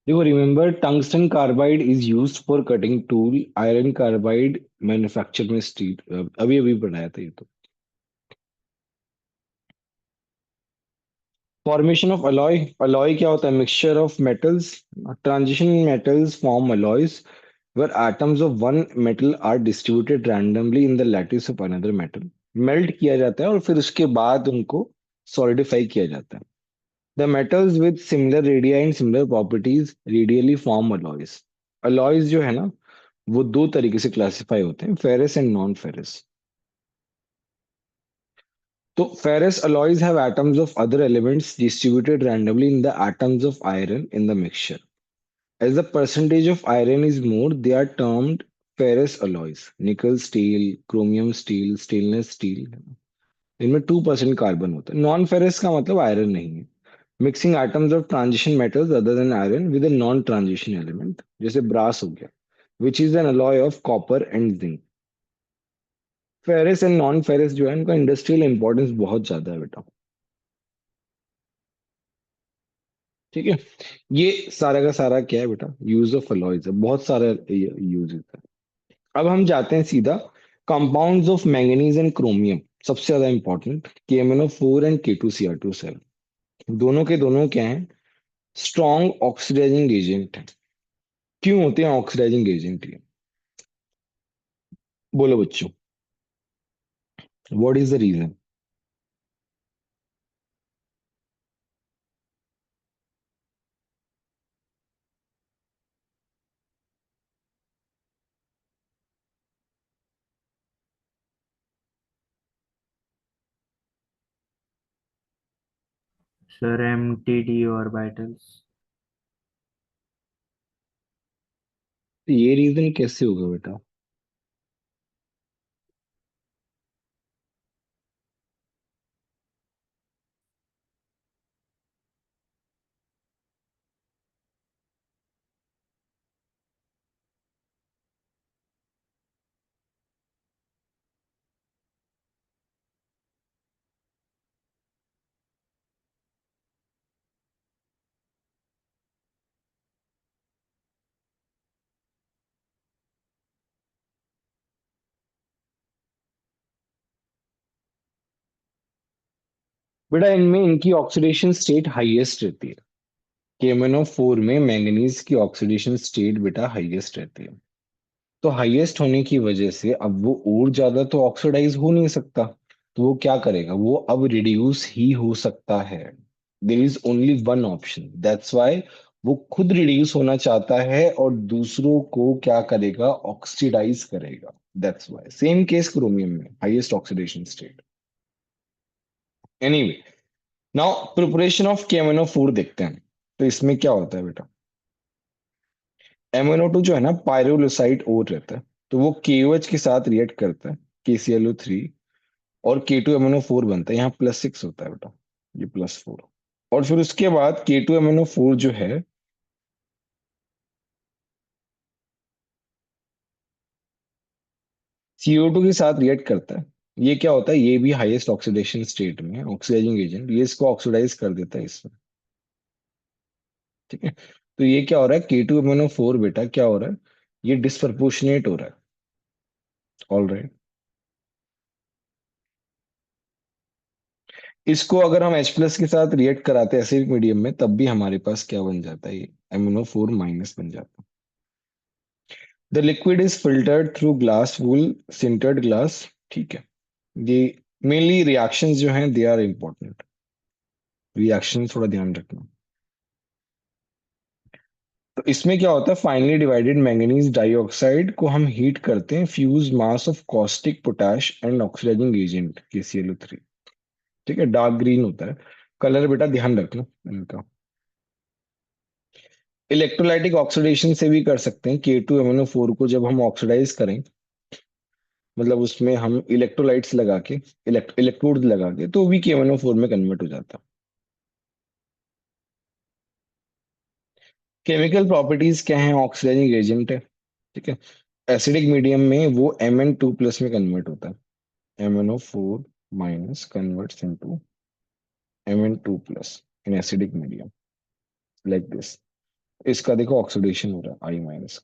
देखो remember, tungsten carbide is used for cutting tool, iron carbide manufacture में स्टील, अभी अभी बनाया था ये तो। फॉर्मेशन ऑफ अलॉय, अलॉय क्या होता है, mixture of metals. Transition metals form alloys where atoms of one metal are distributed randomly in the lattice of another metal। Melt किया जाता है और फिर उसके बाद उनको सॉलिडिफाई किया जाता है। The metals with similar radii and similar properties radially form alloys। alloys जो है ना, वो दो तरीके से क्लासिफाई होते हैं, फेरस एंड नॉन फेरस। तो ferrous alloys have atoms of other elements distributed randomly in the atoms of iron in the mixture. As the percentage of iron is more, they are termed ferrous alloys. Nickel steel, chromium steel, stainless steel, इनमें 2% carbon होता है। Non ferrous का मतलब iron नहीं है। Mixing atoms of transition metals other than iron with a non transition element, जैसे brass हो गया, which is an alloy of copper and zinc. Ferrous and non ferrous जो है इनका इंडस्ट्रियल इंपॉर्टेंस बहुत ज्यादा है बेटा। ठीक है। ये सारा का सारा क्या है बेटा, यूज ऑफ अलॉयज है, बहुत सारे यूज है। अब हम जाते हैं सीधा compounds of manganese and chromium. सबसे ज्यादा इंपॉर्टेंट KMnO4 एंड K2Cr2 दोनों के दोनों क्या हैं, स्ट्रॉन्ग ऑक्सीडाइजिंग एजेंट है। क्यों होते हैं ऑक्सीडाइजिंग एजेंट ये, बोलो बच्चों, what is the reason. Sir MTD orbitals. ये रीजन कैसे होगा बेटा। बेटा इनमें इनकी ऑक्सीडेशन स्टेट हाईएस्ट रहती है। KMnO4 में मैंगनीज की ऑक्सीडेशन स्टेट बेटा हाईएस्ट रहती है। तो हाईएस्ट होने की वजह से अब वो और ज्यादा तो ऑक्सीडाइज हो नहीं सकता, तो वो क्या करेगा, वो अब रिड्यूस ही हो सकता है। There is only one option, that's why वो खुद रिड्यूस होना चाहता है और दूसरों को क्या करेगा, ऑक्सीडाइज करेगा। That's why same case chromium में highest oxidation state. Anyway, now preparation of KMnO4 देखते हैं। तो इसमें क्या होता है बेटा, MnO2 जो है ना पायरोलुसाइड और रहता है, तो वो KOH के साथ रिएक्ट करता है, KClO3, और K2MnO4 बनता है, यहाँ +6 होता है बेटा, ये +4। और फिर उसके बाद K2MnO4 जो है CO2 के साथ रिएक्ट करता है। ये क्या होता है, ये भी हाईएस्ट ऑक्सीडेशन स्टेट में ऑक्सीडाइजिंग एजेंट, ये इसको ऑक्सीडाइज कर देता है इसमें। ठीक है। तो ये क्या हो रहा है, K2MnO4 बेटा क्या हो रहा है, ये डिस्प्रपोर्शनेट हो रहा है। All right. इसको अगर हम H+ के साथ रिएक्ट कराते हैं एसिडिक मीडियम में, तब भी हमारे पास क्या बन जाता है, ये MnO4- बन जाता है। The liquid is filtered through glass wool sintered glass. ठीक है। ये मेनली रिएक्शंस जो हैं दे आर इंपॉर्टेंट, रिएक्शन थोड़ा ध्यान रखना। तो इसमें क्या होता है, फाइनली डिवाइडेड मैंगनीज डाइऑक्साइड को हम हीट करते हैं, fuse mass of caustic potash and oxidizing agent KClO3। ठीक है, डार्क ग्रीन होता है कलर बेटा, ध्यान रखना इनका। इलेक्ट्रोलाइटिक ऑक्सीडेशन से भी कर सकते हैं, K2MnO4 को जब हम ऑक्सीडाइज करें, मतलब उसमें हम इलेक्ट्रोलाइट्स लगा के, इलेक्ट्रोड लगा के, तो भी KMnO4 में कन्वर्ट हो जाता है। केमिकल प्रॉपर्टीज क्या है, ऑक्सीडाइजिंग एजेंट है। ठीक है। एसिडिक मीडियम में वो Mn2+ में कन्वर्ट होता है, MnO4- converts into Mn2+ in acidic medium, like this. इसका देखो ऑक्सीडेशन हो रहा है I-,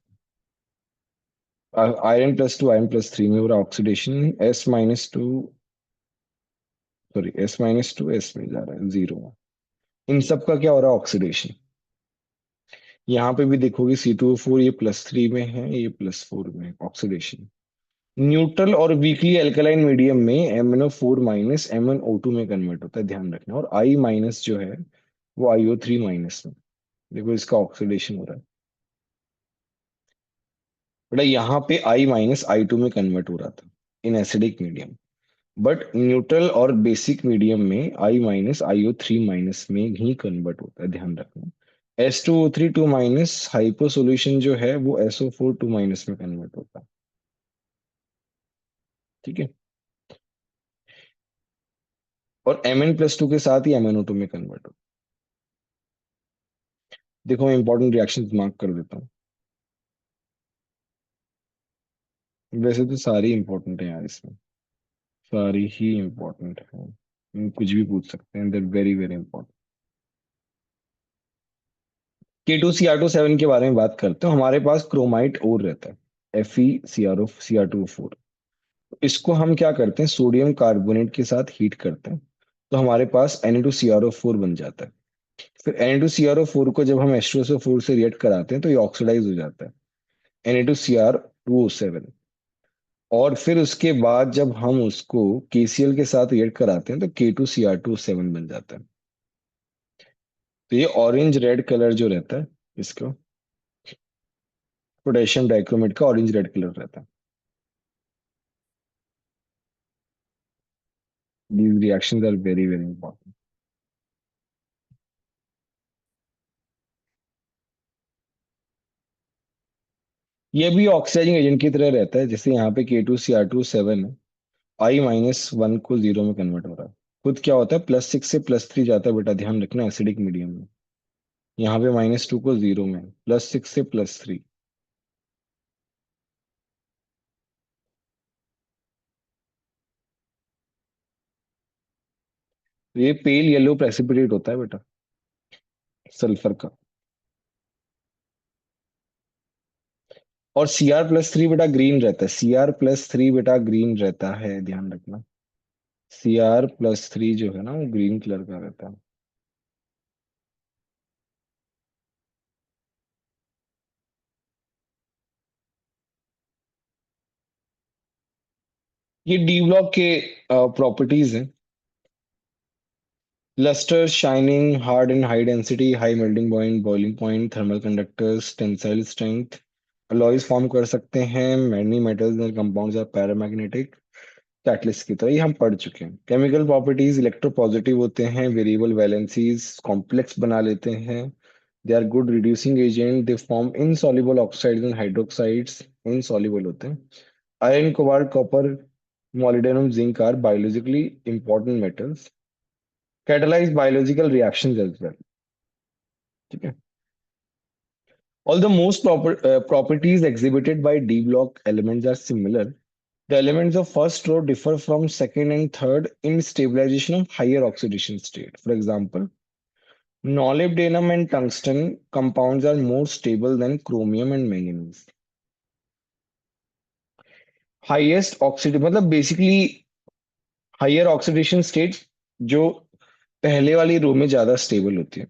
Iron+2 Iron+3 में हो रहा है oxidation, S-2, sorry S-2 S में जा रहा है 0। इन सब का क्या हो रहा है, ऑक्सीडेशन। यहाँ पे भी देखोगे C2O4 ये +3 में है, ये +4 में ऑक्सीडेशन। न्यूट्रल और वीकली अल्कलाइन मीडियम में MnO4- MnO2 में कन्वर्ट होता है, ध्यान रखना। और I- जो है वो IO3- में, देखो इसका ऑक्सीडेशन हो रहा है। बेटा यहाँ पे I - I2 में कन्वर्ट हो रहा था in acidic medium, but neutral और बेसिक मीडियम में I - IO3 में ही कन्वर्ट होता है, ध्यान रखना। S2O3 2 हाइपो सोल्यूशन जो है वो SO4 2 में कन्वर्ट होता है। ठीक है। और Mn+2 के साथ ही MnO2 में कन्वर्ट होता है। देखो मैं इंपॉर्टेंट रिएक्शन मार्क कर देता हूँ। वैसे तो सारी इंपॉर्टेंट है यार इसमें, सारी ही इंपॉर्टेंट है, कुछ भी पूछ सकते हैं, देर वेरी वेरी इंपॉर्टेंट। K2Cr2 7 के बारे में बात करते हैं। हमारे पास क्रोमाइट और रहता है, FeCrO Cr2O4। इसको हम क्या करते हैं, सोडियम कार्बोनेट के साथ हीट करते हैं, तो हमारे पास Na2CrO4 बन जाता है। फिर Na2CrO4 को जब हम H2SO4 से रिएक्ट कराते हैं तो ये ऑक्सीडाइज हो जाता है, Na2Cr2O7। और फिर उसके बाद जब हम उसको KCl के साथ रिएक्ट कराते हैं तो K2Cr2 7 बन जाता है। तो ये ऑरेंज रेड कलर जो रहता है, इसको पोटेशियम डाइक्रोमेट का ऑरेंज रेड कलर रहता है। These reactions are very very important. ये भी ऑक्सीडाइजिंग एजेंट की तरह रहता है, जैसे यहाँ पे K2Cr2 7 है, I - 1 को जीरो में कन्वर्ट हो रहा है। खुद क्या होता है, +6 से +3 जाता है बेटा, ध्यान रखना एसिडिक मीडियम में। यहाँ पे -2 को जीरो में, +6 से +3। तो ये पेल येलो प्रेसिपिटेट होता है बेटा, सल्फर का। और Cr+3 बेटा ग्रीन रहता है, Cr+3 बेटा ग्रीन रहता है, ध्यान रखना। Cr+3 जो है ना वो ग्रीन कलर का रहता है। ये डी ब्लॉक के प्रॉपर्टीज हैं। Lustre, shining, hard and high density, high melting point, boiling point, thermal conductors, tensile strength, alloys form कर सकते हैं, many metals and compounds are paramagnetic, catalyst की तरह, ये हम पढ़ चुके हैं। केमिकल प्रॉपर्टीज, इलेक्ट्रोपॉजिटिव होते हैं, वेरिएबल वैलेंसीज, कॉम्प्लेक्स बना लेते हैं, they are good reducing agent, they form insoluble oxides and hydroxides, insoluble होते हैं। Iron, cobalt, copper, molybdenum, zinc are biologically important metals, catalyze biological reactions as well. ठीक है। Although most properties exhibited by D block elements are similar, the elements of first row differ from second and third in stabilization of higher oxidation state. For example, molybdenum and tungsten compounds are more stable than chromium and manganese. Highest oxidation मतलब basically higher oxidation state जो पहले वाली रो में ज्यादा stable होती है,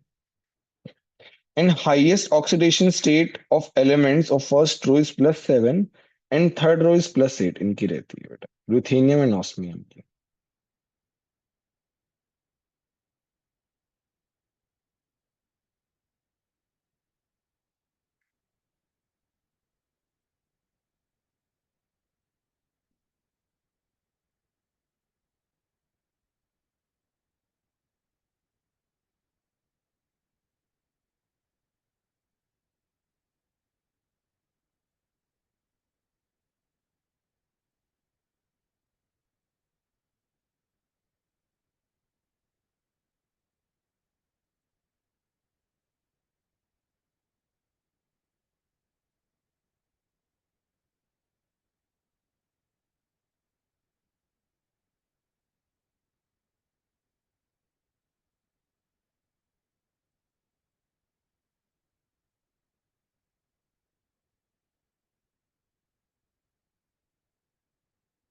and highest oxidation state of elements of first row is +7 and third row is +8, इनकी रहती है बेटा, रुथेनियम एंड ऑस्मियम की।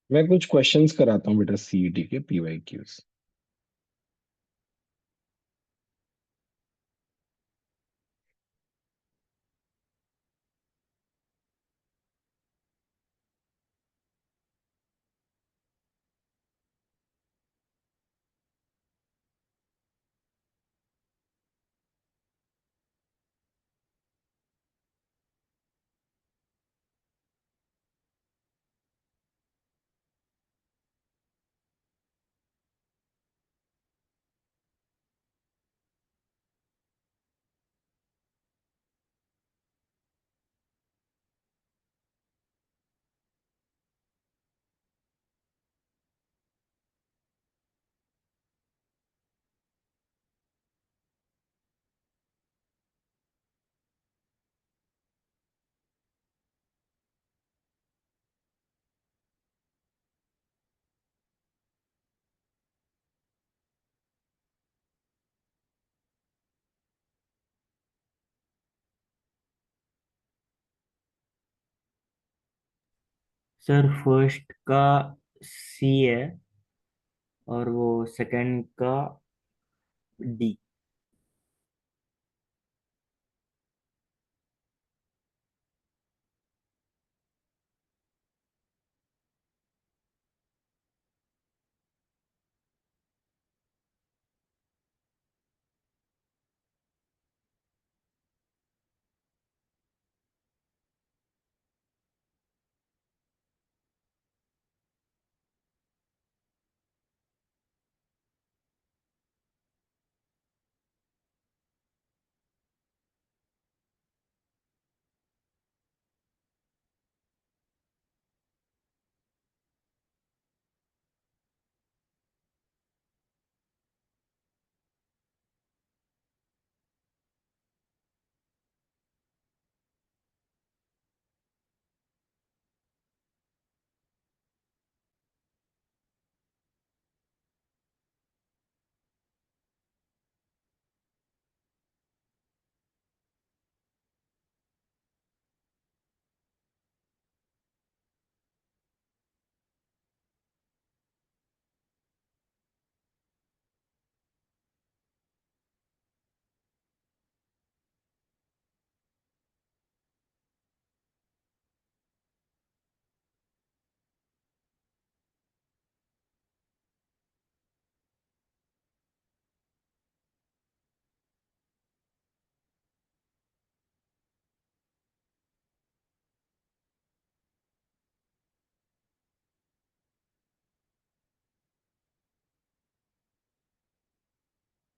मैं कुछ क्वेश्चंस कराता हूँ बेटा, सीईटी के PYQs। सर फर्स्ट का सी है और वो सेकंड का डी।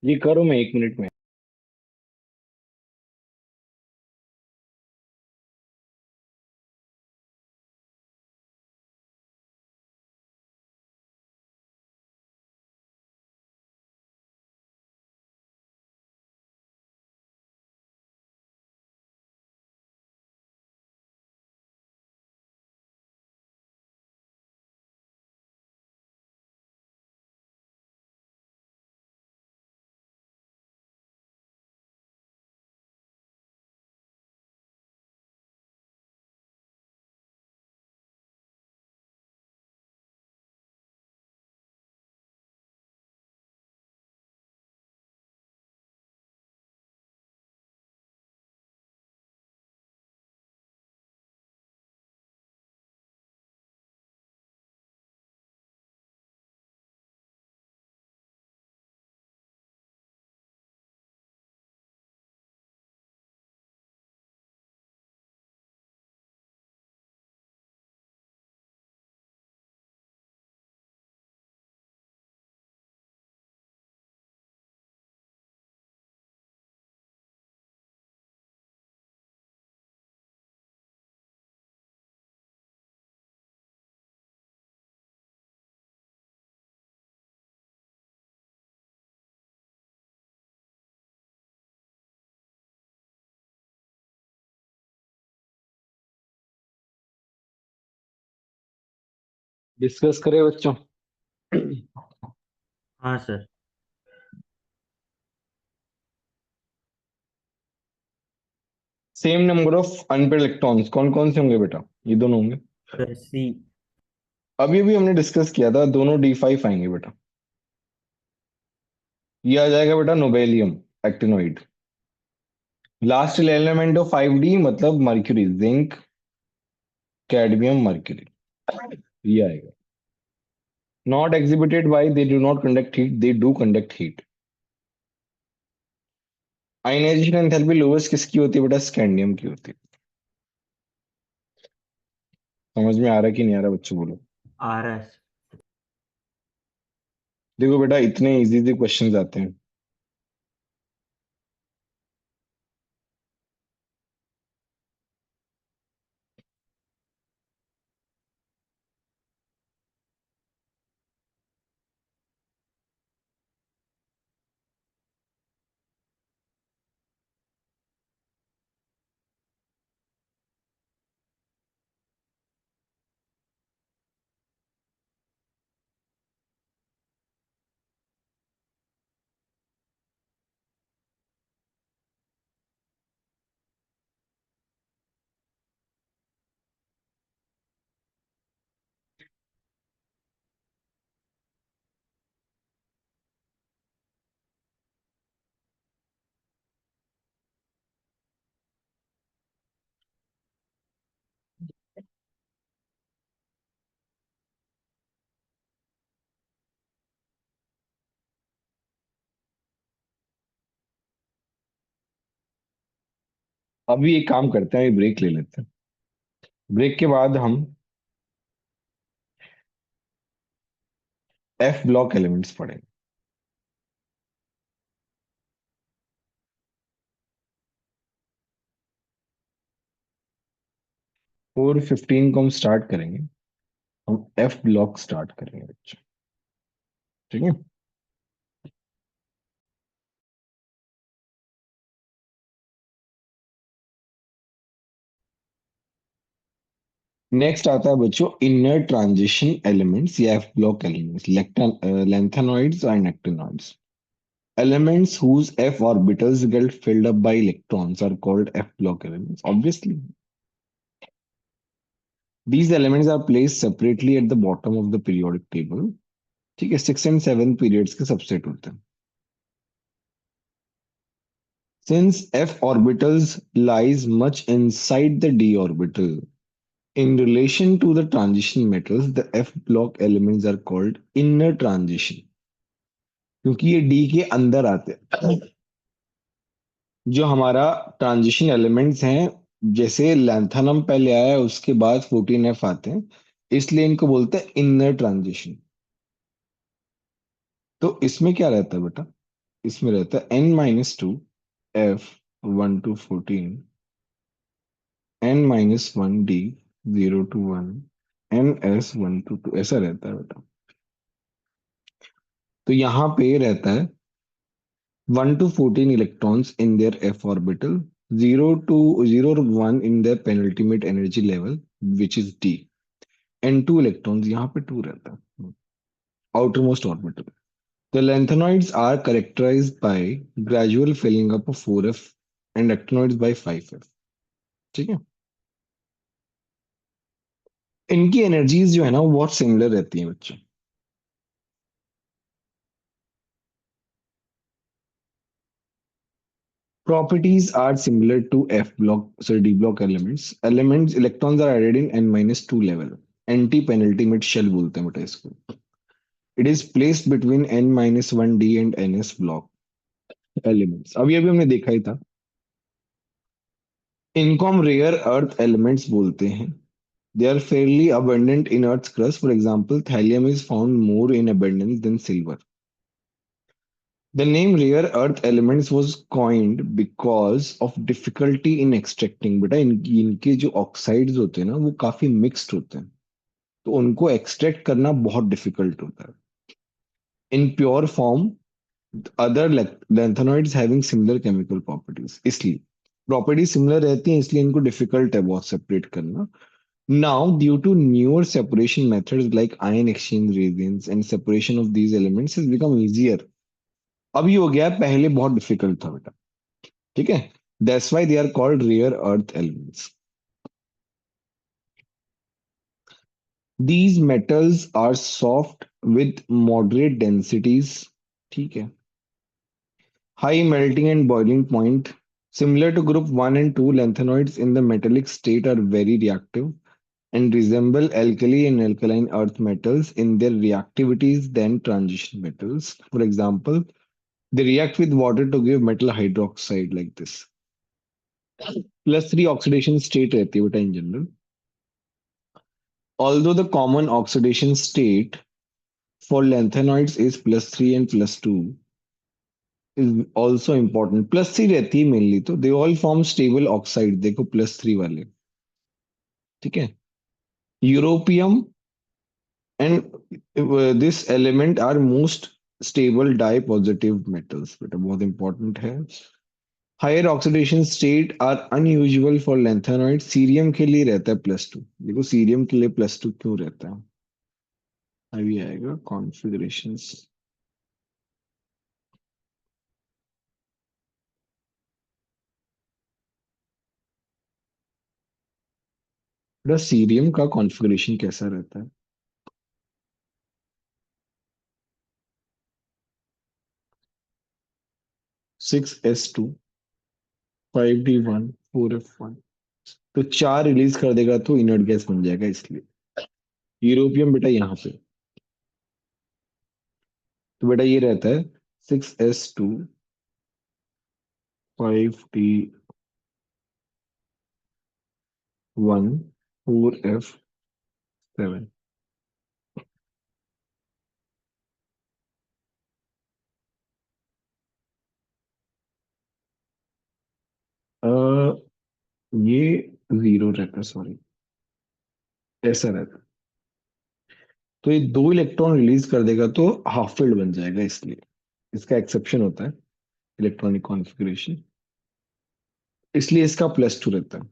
ये करो, मैं 1 मिनट में। डिस्कस करें बच्चों। हाँ sir. Same number of unpaired electrons कौन कौन से होंगे बेटा? ये दोनों होंगे। सर सी। अभी भी हमने डिस्कस किया था, दोनों D5 आएंगे बेटा। ये आ जाएगा बेटा nobelium actinoid. Last element of 5D मतलब मर्क्यूरी, जिंक, कैडमियम, मर्क्यूरी, ये आएगा। Not exhibited by, they do not conduct heat, they do conduct heat. Ionization enthalpy lowest किसकी होती है बेटा? स्कैंडियम की होती है। समझ में आ रहा है कि नहीं आ रहा बच्चों, बोलो। R S. देखो बेटा, इतने इजी इजी क्वेश्चंस आते हैं। अभी एक काम करते हैं, ब्रेक ले लेते हैं। ब्रेक के बाद हम एफ ब्लॉक एलिमेंट्स पढ़ेंगे। 4:15 को हम स्टार्ट करेंगे। हम एफ ब्लॉक स्टार्ट करेंगे बच्चों। ठीक है। नेक्स्ट आता है बच्चों इनर ट्रांजिशन एलिमेंट्स या F block elements, lantanoids and actinoids. Elements whose f orbitals get filled up by electrons are called f block elements. Obviously, these elements are placed separately at the bottom of the periodic table. ठीक है, 6 and 7 periods के subset होते हैं। Since f orbitals lies much inside the d orbital, in relation to the transition metals, the f block elements are called inner transition, क्योंकि ये d के अंदर आते हैं। जो हमारा ट्रांजिशन एलिमेंट्स हैं, जैसे लैंथनम पहले आया है उसके बाद 14f आते हैं, इसलिए इनको बोलते हैं इनर ट्रांजिशन। तो इसमें क्या रहता है बेटा? इसमें रहता है n-2 f 1 to 14, n-1 d 0 to 1, ns 1 to 2, ऐसा रहता है बेटा। तो यहाँ पे रहता है 1 to 14 electrons in their f orbital, 0 to 1 in their penultimate energy level, which is d, and 2 electrons, यहाँ पे 2 रहता है outermost orbital. The lanthanoids are characterized by gradual filling up of 4f and actinoids by 5f. ठीक है। इनकी energies जो है ना वो बहुत सिमिलर रहती हैं बच्चों। Properties are similar to F block, sorry, D block elements. Elements, electrons are added in n-2 level. Anti-penultimate shell बोलते हैं बेटा इसको। It is placed between n-1 d and ns block elements. अभी अभी हमने देखा ही था। इनको हम रेयर अर्थ एलिमेंट्स बोलते हैं। They are fairly abundant in Earth's crust. For example, thallium is found more in abundance than silver. The name rare earth elements was coined because of difficulty in extracting. बेटा इनके जो oxides होते हैं ना वो काफी मिक्स्ड होते हैं, तो उनको एक्सट्रैक्ट करना बहुत डिफिकल्ट होता है। In pure form other lanthanoids having similar chemical properties, इसलिए प्रॉपर्टीज सिमिलर रहती हैं, इसलिए इनको डिफिकल्ट है बहुत सेपरेट करना। Now, due to newer separation methods like ion exchange reagents and separation of these elements has become easier. अब ये हो गया है, पहले बहुत डिफिकल्ट था बेटा। ठीक है। That's why they are called rare earth elements. These metals are soft with moderate densities. ठीक है। High melting and boiling point. Similar to group 1 and 2, lanthanoids in the metallic state are very reactive and resemble alkali and alkaline earth metals in their reactivities than transition metals. For example, they react with water to give metal hydroxide like this. +3 oxidation state रहती है बेटा in general. Although the common oxidation state for lanthanoids is +3 and +2 is also important. +3 रहती है mainly, तो they all form stable oxide, देखो +3 वाले। ठीक है। Europium and this element are most stable di-positive metals, बेटा बहुत इंपॉर्टेंट है। Higher oxidation state are unusual for lanthanoid. Cerium के लिए रहता है +2, देखो सीरियम के लिए +2 क्यों रहता है, अभी आएगा कॉन्फ़िगरेशंस। बेटा सीरियम का कॉन्फ़िगरेशन कैसा रहता है? 6s2 5d1 4f1, तो 4 रिलीज कर देगा तो इनर्ट गैस बन जाएगा, इसलिए यूरोपियम बेटा यहाँ पे। तो बेटा ये रहता है 6s2 5d1 1 4 f 7। ये जीरो रहता है, सॉरी, ऐसा रहता है। तो ये दो इलेक्ट्रॉन रिलीज कर देगा तो हाफ फील्ड बन जाएगा, इसलिए इसका एक्सेप्शन होता है इलेक्ट्रॉनिक कॉन्फ़िगरेशन, इसलिए इसका +2 रहता है।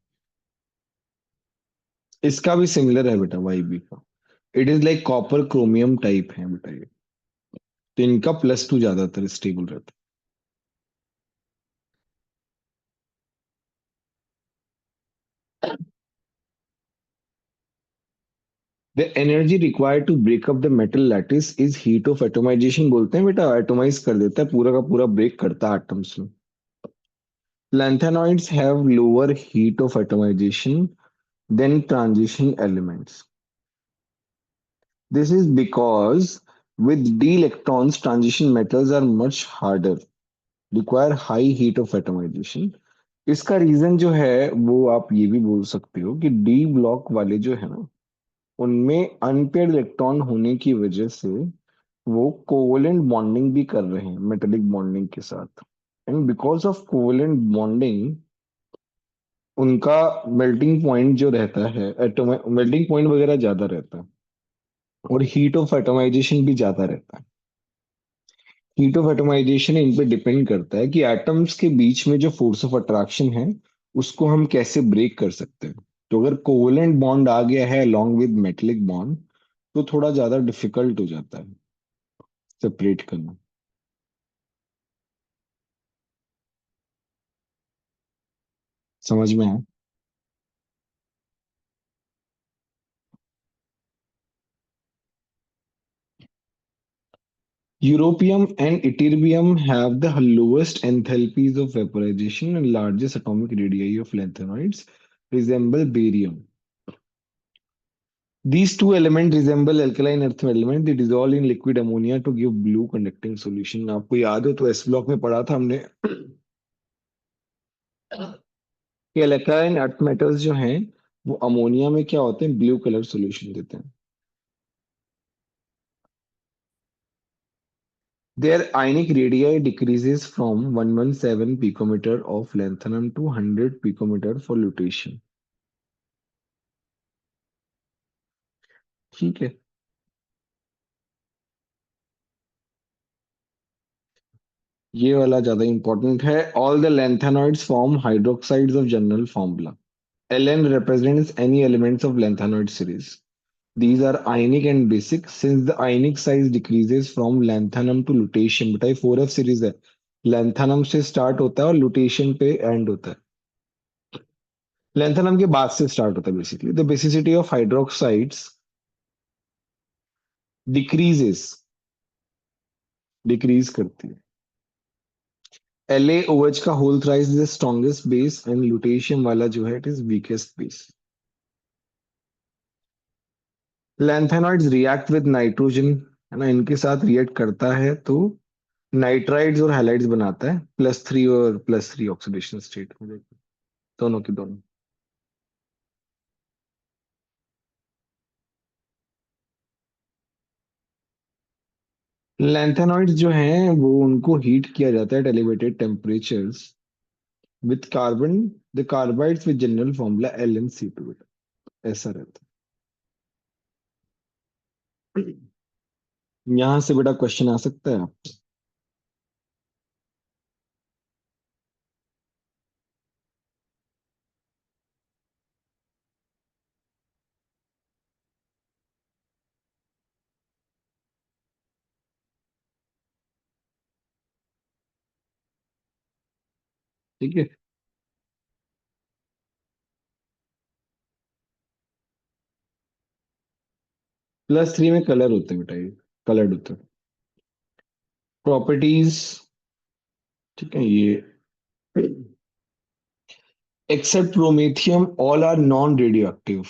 इसका भी सिमिलर है बेटा वाई बी का। It is like copper chromium type है बेटा ये। तो इनका +2 ज्यादातर स्टेबल रहता है। The energy required to break up the metal lattice is heat of atomization, बोलते हैं बेटा, एटोमाइज कर देता है पूरा का पूरा, ब्रेक करता है एटम्स में। Lanthanoids have lower heat of atomization than transition elements. This is because with d electrons, transition metals are much harder, require high heat of atomization. इसका रीजन जो है वो आप ये भी बोल सकते हो कि डी ब्लॉक वाले जो है ना, उनमें अनपेयर्ड इलेक्ट्रॉन होने की वजह से वो कोवलेंट बॉन्डिंग भी कर रहे हैं मेटेलिक बॉन्डिंग के साथ। And because of covalent bonding उनका मेल्टिंग पॉइंट जो रहता है, एटोम मेल्टिंग पॉइंट वगैरह ज्यादा रहता है, और हीट ऑफ एटोमाइजेशन भी ज्यादा रहता है। हीट ऑफ एटोमाइजेशन इन पे डिपेंड करता है कि एटम्स के बीच में जो फोर्स ऑफ अट्रैक्शन है उसको हम कैसे ब्रेक कर सकते हैं। तो अगर कोवलेंट बॉन्ड आ गया है अलोंग विद मेटेलिक बॉन्ड, तो थोड़ा ज्यादा डिफिकल्ट हो जाता है सेपरेट करना। समझ में आया? Europium and ytterbium have the lowest enthalpies of vaporization and largest atomic radii of lanthanoids, resemble barium. These two elements resemble alkaline earth element. They dissolve in liquid ammonia to give blue conducting solution. आपको याद हो तो S block में पढ़ा था हमने कि alkaline earth metals जो हैं वो अमोनिया में क्या होते हैं, ब्लू कलर सॉल्यूशन देते हैं। Their ionic radii decreases from 117 picometer of lanthanum to 100 picometer for lutetium. ठीक है। ये वाला ज्यादा इंपॉर्टेंट है। All the lanthanoids form hydroxides of general formula. Ln represents any elements of lanthanoid series. These are ionic and basic. Since the ionic size decreases from lanthanum to lutetium, बेटा ये 4f series है, lanthanum से start होता है और lutetium पे and होता है। लैंथनम के बाद से स्टार्ट होता है basically. The basicity of hydroxides decreases, decrease करती है। LaOH का whole thrice is the strongest base and lutetium वाला जो है it is weakest base. Lanthanoids react with nitrogen, है ना, इनके साथ रिएक्ट करता है तो नाइट्राइड्स और हैलाइड्स बनाता है, +3 और +3 ऑक्सीडेशन स्टेट में देखो, दोनों की दोनों। लैंथेनॉइड्स जो हैं वो उनको हीट किया जाता है at elevated temperatures with carbon, the carbides with general formula LnC2, ऐसा रहता है। यहाँ से बेटा क्वेश्चन आ सकता है आपको। ठीक है। +3 में कलर होते हैं बेटा, ये कलर्ड होते हैं। प्रॉपर्टीज, ठीक है, ये except promethium all are non radioactive,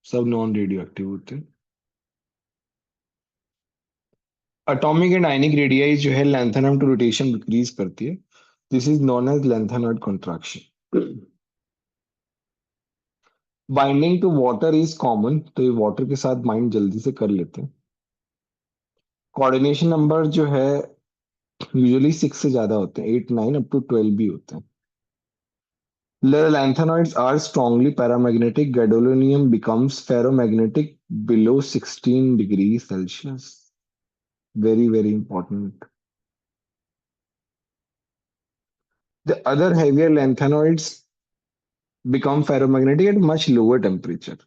सब नॉन रेडियो एक्टिव होते हैं। एटॉमिक एंड आयनिक रेडियाई जो है लैंथेनम टू रोटेशन डिक्रीज करती है। This is known as lanthanoid contraction. Binding to water is common, तो ये वाटर के साथ बाइंड जल्दी से कर लेते हैं। कोऑर्डिनेशन नंबर जो है यूजुअली 6 से ज्यादा होते हैं, 8 9 अप टू 12 भी होते हैं। The lanthanoids are strongly paramagnetic. Gadolinium becomes ferromagnetic below 16 degrees Celsius. Very, very important. The other heavier lanthanoids become ferromagnetic at much lower temperature.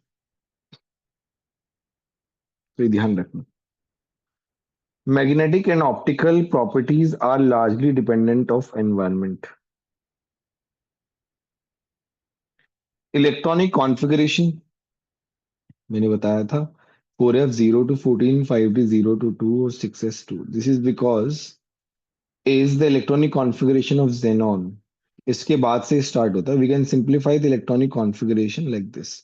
तो ये ध्यान रखना। Magnetic and optical properties are largely dependent of environment. Electronic configuration मैंने बताया था 4f 0 to 14, 5d 0 to 2 और 6s 2. This is because is the electronic configuration of xenon. इसके बाद से स्टार्ट होता है. We can simplify the electronic configuration like this.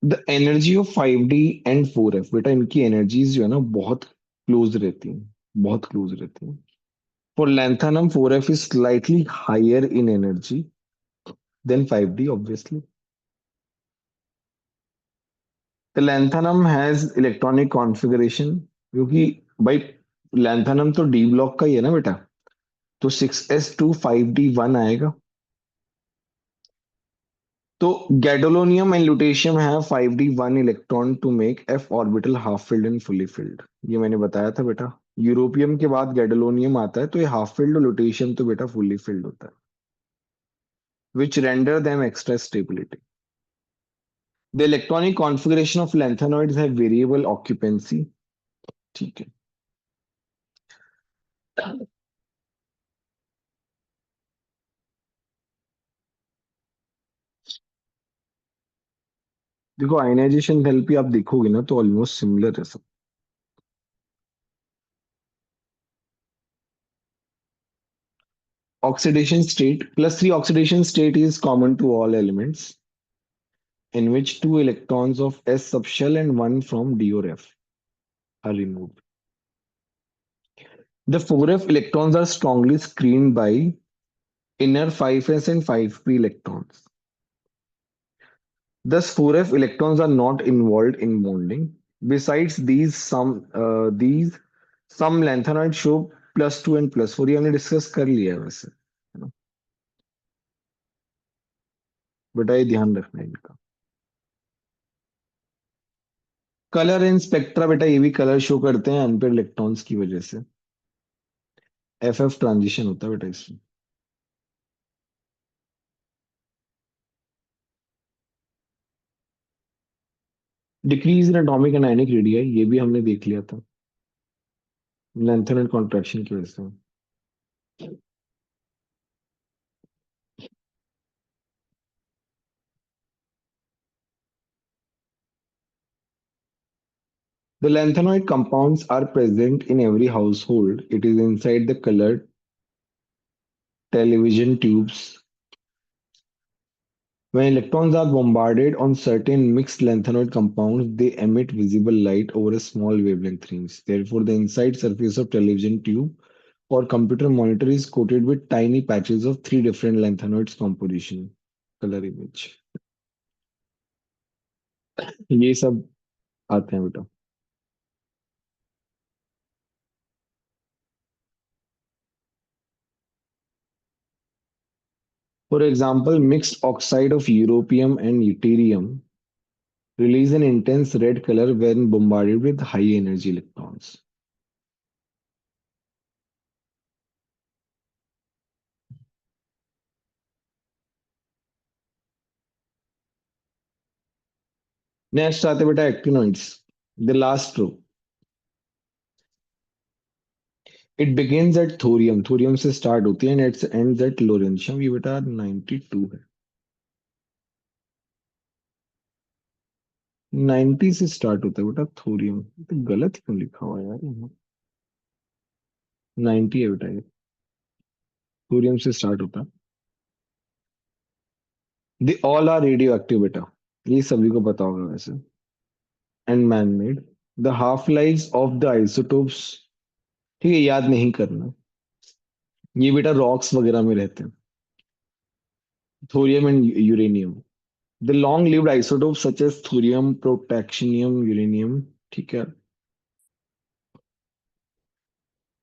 The energy of 5d and 4f, बेटा इनकी energies जो है ना बहुत क्लोज रहती हैं, बहुत क्लोज रहती हैं. For lanthanum 4f is slightly higher in energy than 5d obviously. The lanthanum has electronic configuration क्योंकि भाई lanthanum तो d ब्लॉक का ही है ना बेटा, तो 6s2 5d1 आएगा. तो गैडोलोनियम एंड लुटेशियम है 5d1 electron to make f orbital half filled and fully filled. ये मैंने बताया था बेटा. यूरोपियम के बाद गैडोलोनियम आता है, तो ये हाफ फिल्ड, और लुटेशियम तो बेटा फुली फिल्ड होता है, which render them extra stability. The electronic configuration of lanthanoids है वेरिएबल ऑक्यूपेंसी. ठीक है. देखो आयनाइजेशन एंथैल्पी आप देखोगे ना तो ऑलमोस्ट सिमिलर है सब. Oxidation state, plus 3 oxidation state is common to all elements in which two electrons of s subshell and one from d or f are removed. The 4f electrons are strongly screened by inner 5s and 5p electrons. Thus 4f electrons are not involved in bonding. Besides these some lanthanoids show +2 and +4. ये हमने discuss कर लिया है वैसे, है ना. बेटा ये ध्यान रखना है इनका. कलर एंड स्पेक्ट्रा बेटा ये भी कलर शो करते हैं अनपेयर इलेक्ट्रॉन्स की वजह से. एफ एफ ट्रांजिशन होता है बेटा इसमें. Decrease in atomic and ionic radii ये भी हमने देख लिया था लेंथन एंड कॉन्ट्रैक्शन की वजह से. The lanthanoid compounds are present in every household. It is inside the colored television tubes. When electrons are bombarded on certain mixed lanthanoid compounds, they emit visible light over a small wavelength range. Therefore, the inside surface of television tube or computer monitor is coated with tiny patches of three different lanthanoids composition. Color image. ये सब आते हैं बेटा. For example, mixed oxide of europium and deuterium release an intense red color when bombarded with high energy electrons. Next आते बेटा actinoids. The last row. It begins at thorium. Thorium से start होती है and it ends at lawrencium. ये बेटा 92 है. 90 से start होता है बेटा थोरियम. तो गलत क्यों लिखा हुआ है यार यहाँ. 90 है बेटा ये. थोरियम से स्टार्ट होता है. They all are radioactive बेटा. ये सभी को पता होगा वैसे. And man made. The half life of the isotopes, ठीक है, याद नहीं करना. ये बेटा रॉक्स वगैरह में रहते हैं. Thorium and uranium, the long lived isotope such as thorium, protactinium, uranium. ठीक है,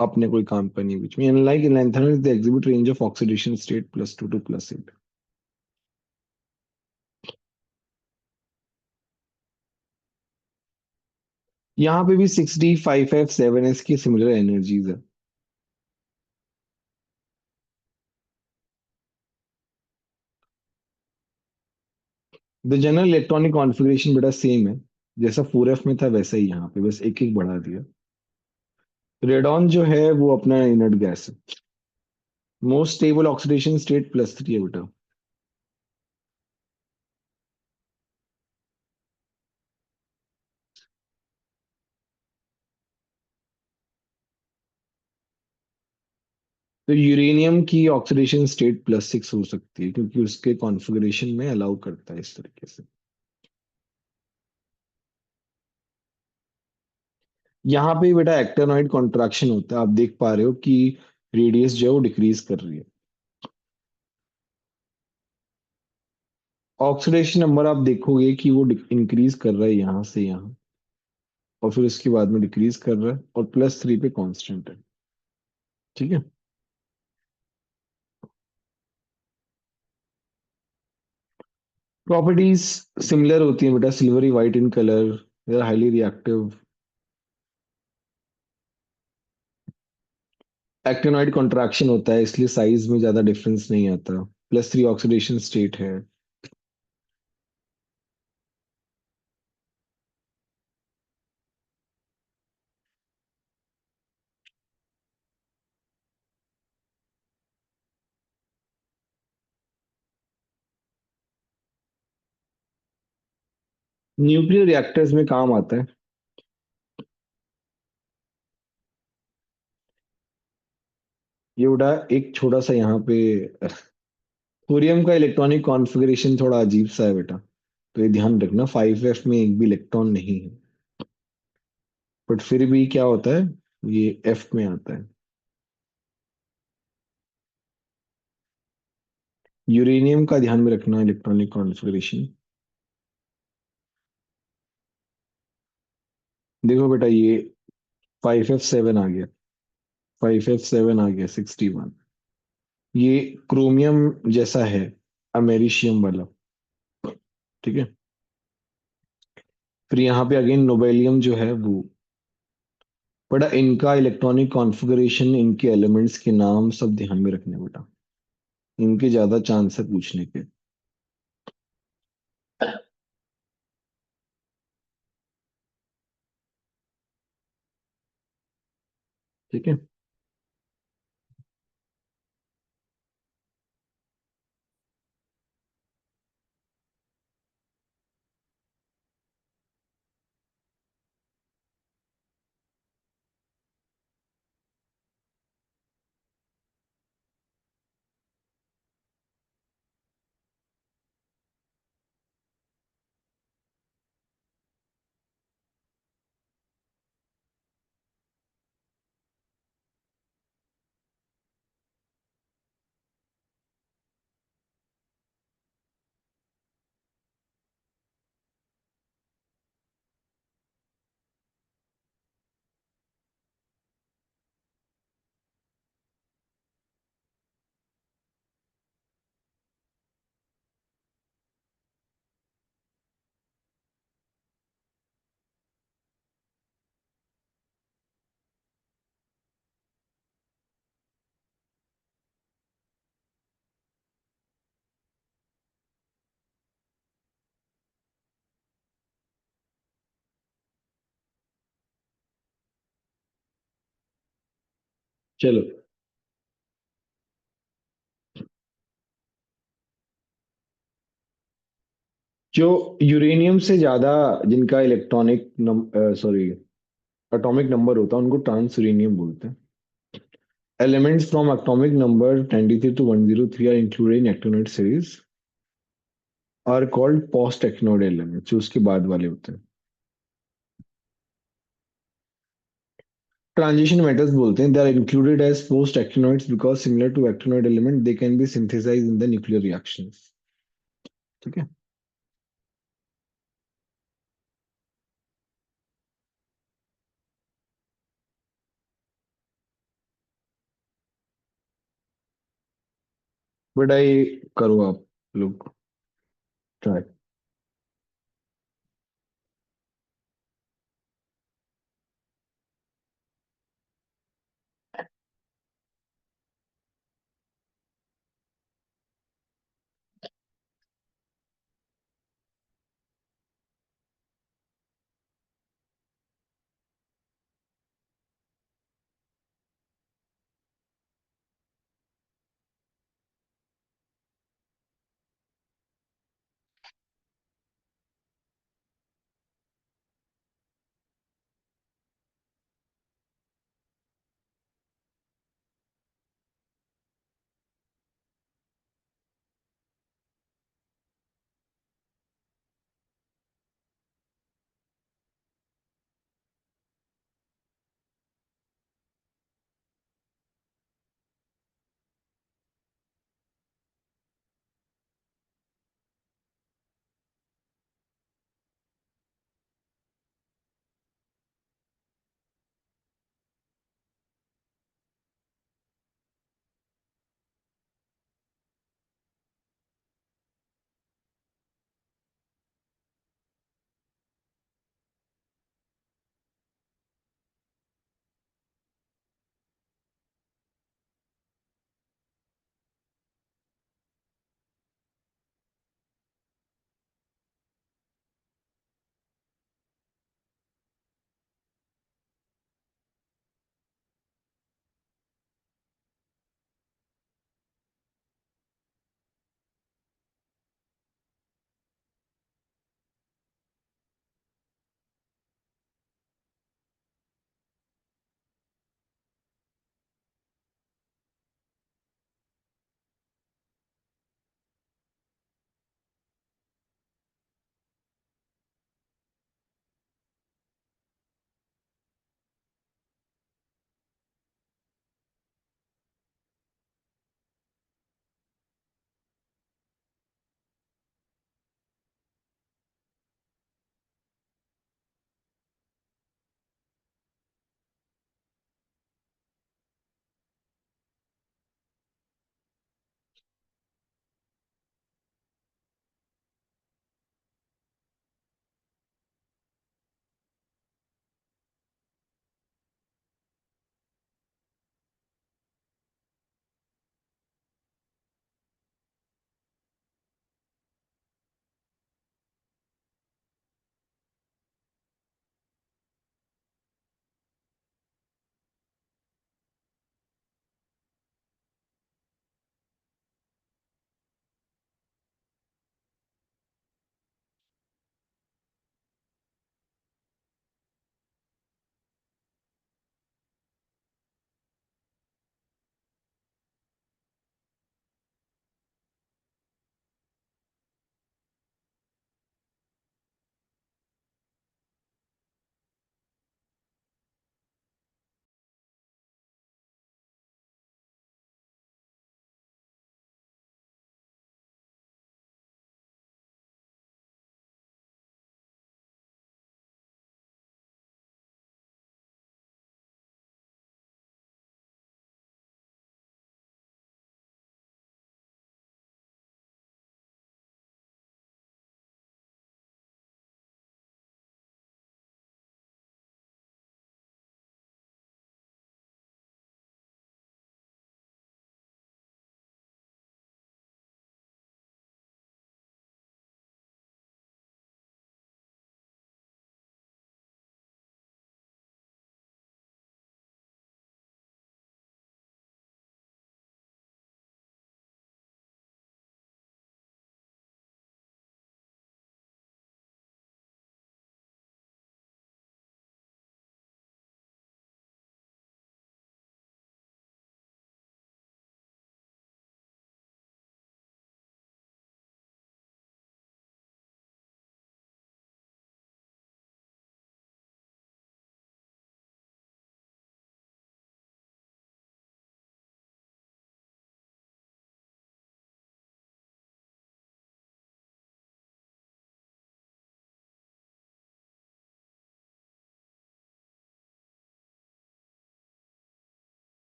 अपने कोई काम का नहीं बीच में। Unlike lanthanoids they exhibit range of oxidation state +2 to +8। यहाँ पे भी 6d5f7s की सिमिलर एनर्जीज है। द जनरल इलेक्ट्रॉनिक कॉन्फ़िगरेशन बेटा सेम है, जैसा 4f में था वैसा ही यहाँ पे, बस एक एक बढ़ा दिया। रेडॉन जो है वो अपना इनर्ट गैस है। मोस्ट स्टेबल ऑक्सीडेशन स्टेट +3 है बेटा। तो यूरेनियम की ऑक्सीडेशन स्टेट +6 हो सकती है, क्योंकि उसके कॉन्फ़िगरेशन में अलाउ करता है इस तरीके से। यहाँ पे बेटा एक्टेनॉइड कॉन्ट्रैक्शन होता है, आप देख पा रहे हो कि रेडियस जो है वो डिक्रीज कर रही है। ऑक्सीडेशन नंबर आप देखोगे कि वो इंक्रीज कर रहा है यहाँ से यहाँ, और फिर उसके बाद में डिक्रीज कर रहा है, और +3 पे कांस्टेंट है। ठीक है। प्रॉपर्टीज सिमिलर होती हैं बेटा, silvery white in colour, they are highly reactive. Actinoid contraction होता है, इसलिए साइज में ज्यादा डिफरेंस नहीं आता। +3 ऑक्सीडेशन स्टेट है। न्यूक्लियर रिएक्टर्स में काम आता है। ये बेटा एक छोटा सा यहाँ पे, थोरियम का इलेक्ट्रॉनिक कॉन्फ़िगरेशन थोड़ा अजीब सा है बेटा, तो ये ध्यान रखना, 5f में एक भी इलेक्ट्रॉन नहीं है, बट फिर भी क्या होता है, ये f में आता है। यूरेनियम का ध्यान में रखना इलेक्ट्रॉनिक कॉन्फ़िगरेशन। देखो बेटा ये 5f7 आ गया, 5f7 आ गया 61। ये क्रोमियम जैसा है, अमेरिशियम वाला। ठीक है। फिर यहाँ पे अगेन नोबेलियम जो है वो, बड़ा इनका इलेक्ट्रॉनिक कॉन्फ़िगरेशन, इनके एलिमेंट्स के नाम सब ध्यान में रखने बेटा, इनके ज्यादा चांस है पूछने के। ठीक है। चलो, जो यूरेनियम से ज्यादा जिनका इलेक्ट्रॉनिक सॉरी एटॉमिक नंबर होता है, उनको ट्रांस यूरेनियम बोलते हैं। Elements from atomic number 23 to 103 are included in actinoid series are called post actinoid elements, जो उसके बाद वाले होते हैं। ट्रांजिशन मेटल्स बोलते हैं, they are included as post actinoids because similar to actinoid element they can be synthesised in the nuclear reactions. ठीक है। बट आई करो आप लोग ट्राई।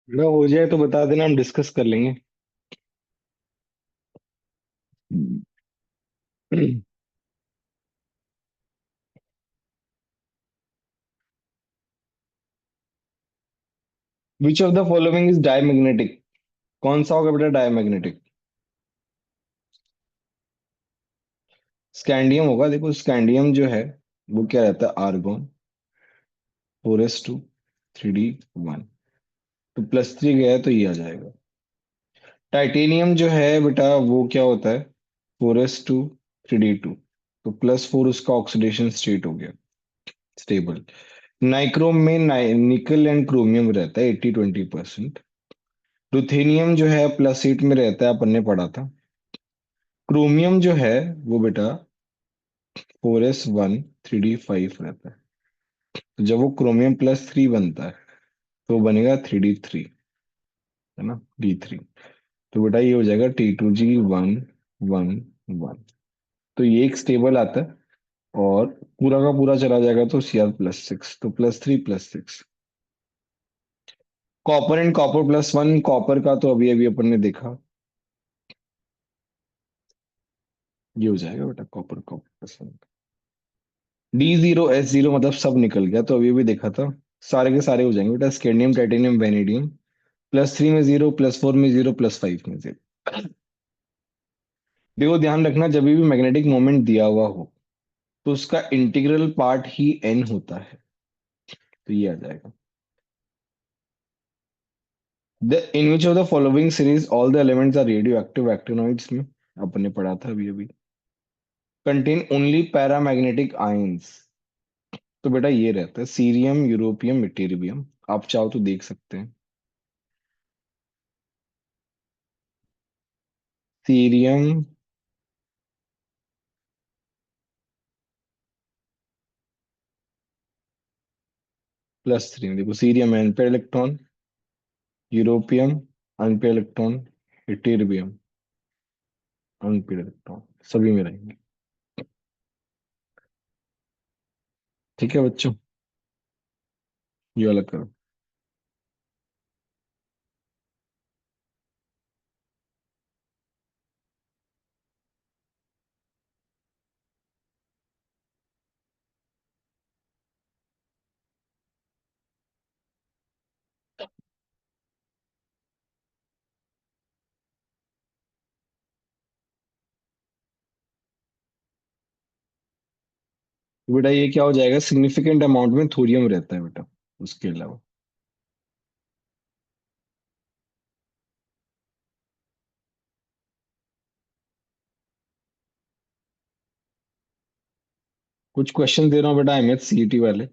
ना हो जाए तो बता देना, हम डिस्कस कर लेंगे। विच of the following is diamagnetic? कौन सा होगा बेटा डायमैग्नेटिक? स्कैंडियम होगा। देखो स्कैंडियम जो है वो क्या रहता है, आर्गॉन, 4s2 3d1। तो +3 गया है तो ये आ जाएगा। टाइटेनियम जो है बेटा वो क्या होता है, 4s2 3d2। तो +4 उसका ऑक्सीडेशन स्टेट हो गया, स्टेबल। नाइक्रोम में निकल एंड क्रोमियम रहता है 80-20%। रुथेनियम जो है +8 में रहता है, अपन ने पढ़ा था। क्रोमियम जो है वो बेटा 4s1 3d5 रहता है। तो जब वो क्रोमियम +3 बनता है तो वो बनेगा 3d3, है ना, D3। तो बेटा ये हो जाएगा T2G1 1 1। तो ये एक स्टेबल आता है, और पूरा का पूरा चला जाएगा तो Cr+6, तो +3 +6। कॉपर एंड कॉपर +1, कॉपर का तो अभी अभी अपन ने देखा, ये हो जाएगा बेटा कॉपर कॉपर +1। D0S0 मतलब सब निकल गया, तो अभी अभी देखा था। सारे के सारे हो जाएंगे बेटा, स्केंडियम टाइटेनियम वेनेडियम। +3 में 0, +4 में 0, +5 में 0। देखो ध्यान रखना, जब भी मैग्नेटिक मोमेंट दिया हुआ हो तो उसका इंटीग्रल पार्ट ही n होता है। तो ये आ जाएगा। The in which of the following series all the elements are radioactive actinoids में, अपन ने पढ़ा था अभी अभी। Contain only paramagnetic ions. तो बेटा ये रहता है सीरियम, यूरोपियम, इटेरिबियम। आप चाहो तो देख सकते हैं। सीरियम +3 देखो, सीरियम है unpair electron, europium unpair electron, ytterbium unpair electron, सभी में रहेंगे। ठीक है बच्चों, ये वाला करो। तो बेटा ये क्या हो जाएगा, सिग्निफिकेंट अमाउंट में थोरियम रहता है बेटा, उसके अलावा। कुछ क्वेश्चन दे रहा हूँ बेटा, MHCET वाले।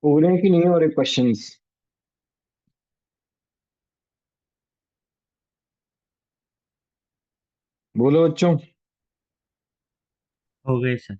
हो रहे हैं कि नहीं हो रहे क्वेश्चंस? बोलो बच्चों। हो गए सर।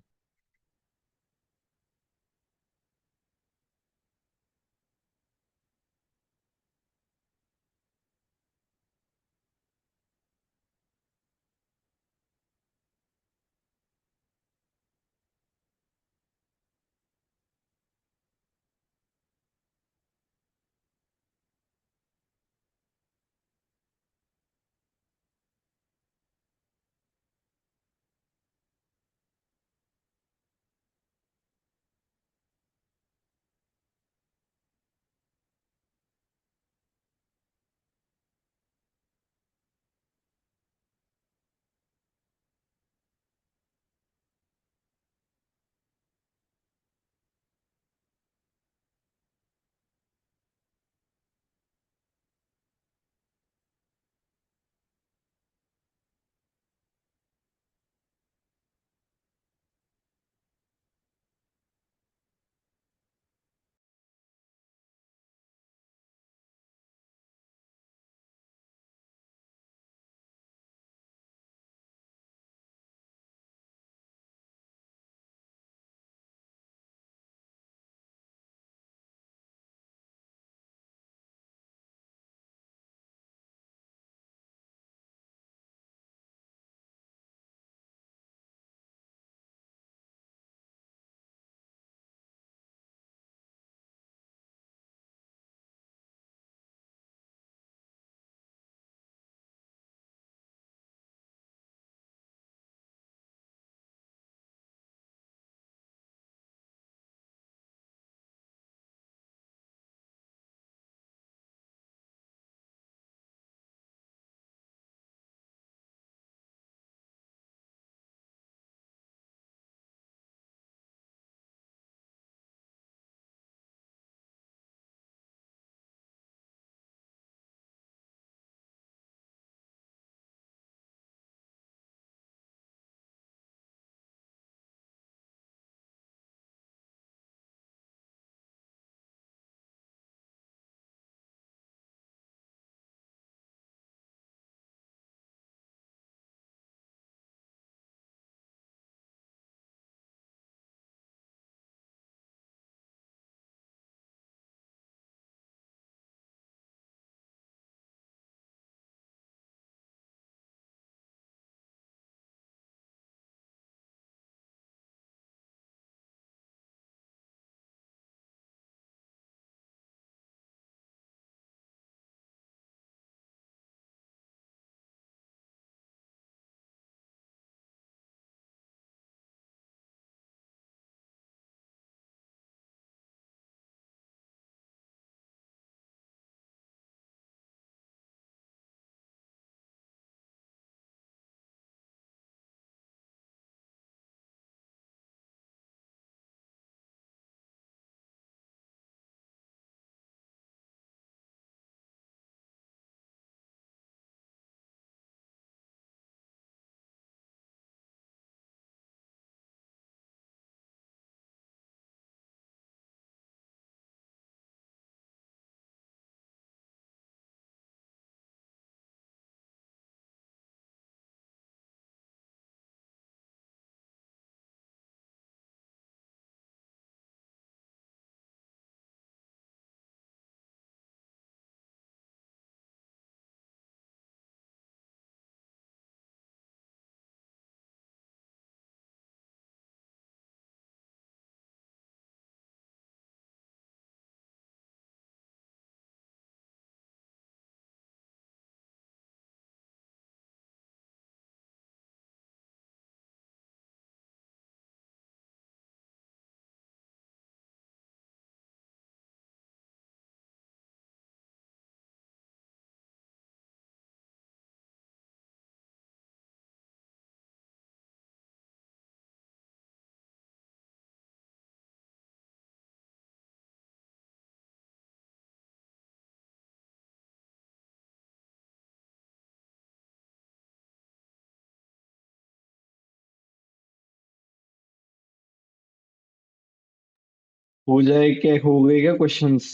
हो जाए क्या, हो गए क्या क्वेश्चंस?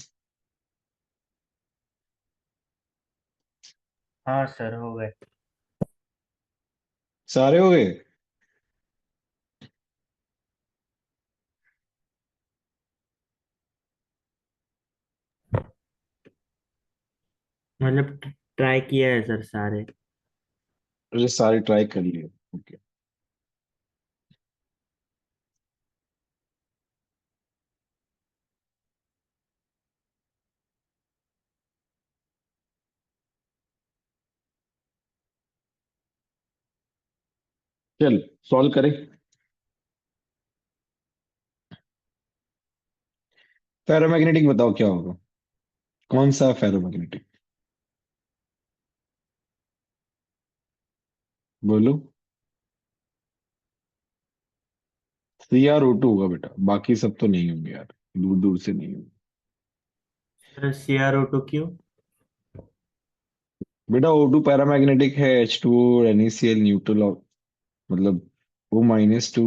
हाँ सर, हो गए। सारे हो गए? मतलब ट्राई किया है सर सारे। अरे सारे ट्राई कर लिए? ओके। चल सॉल्व करें। फेरोमैग्नेटिक बताओ क्या होगा? कौन सा फेरोमैग्नेटिक? बोलो। CrO2 होगा बेटा, बाकी सब तो नहीं होंगे यार, दूर दूर से नहीं होंगे। सर CrO2 क्यों? बेटा O2 पैरामैग्नेटिक है, H2O NaCl न्यूट्रल, मतलब O-2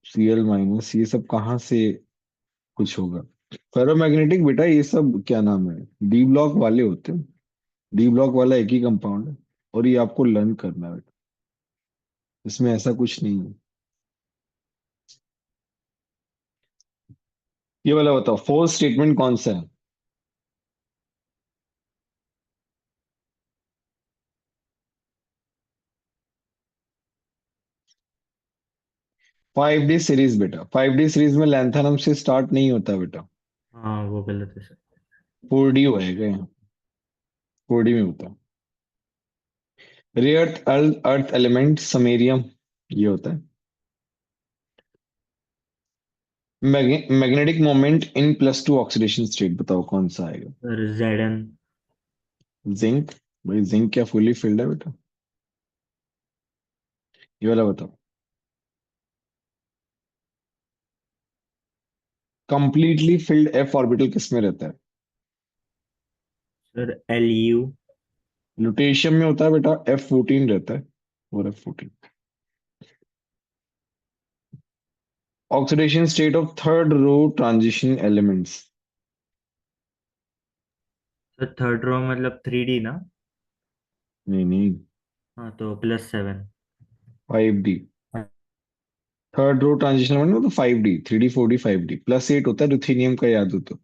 Cl-, ये सब कहाँ से कुछ होगा? फेरोमैग्नेटिक बेटा ये सब क्या नाम है, डी ब्लॉक वाले होते हैं। डी ब्लॉक वाला एक ही कंपाउंड है, और ये आपको लर्न करना है बेटा, इसमें ऐसा कुछ नहीं है। ये वाला बताओ, फोर्थ स्टेटमेंट कौन सा है? 5D सीरीज बेटा, 5D सीरीज में लैंथनम से स्टार्ट नहीं होता बेटा। हाँ वो गलत है सर। 4D होएगा यहाँ, 4D में होता है। Rare earth earth element samarium, ये होता है। Magnetic moment in +2 oxidation state बताओ कौन सा आएगा? Sir Zn। जिंक। भाई जिंक क्या फुली फिल्ड है बेटा? ये वाला बताओ। कंप्लीटली फिल्ड f ऑर्बिटल किस में रहता है? Sir Lu। लुटेशियम में होता है बेटा, F14 रहता है, और F14। Oxidation state of third row transition elements. Sir third row मतलब 3D ना? नहीं नहीं, हाँ तो +7। 5D। Third row transition element मतलब 5D, 3D 4D 5D, +8 होता है रुथेनियम का, याद हो तो।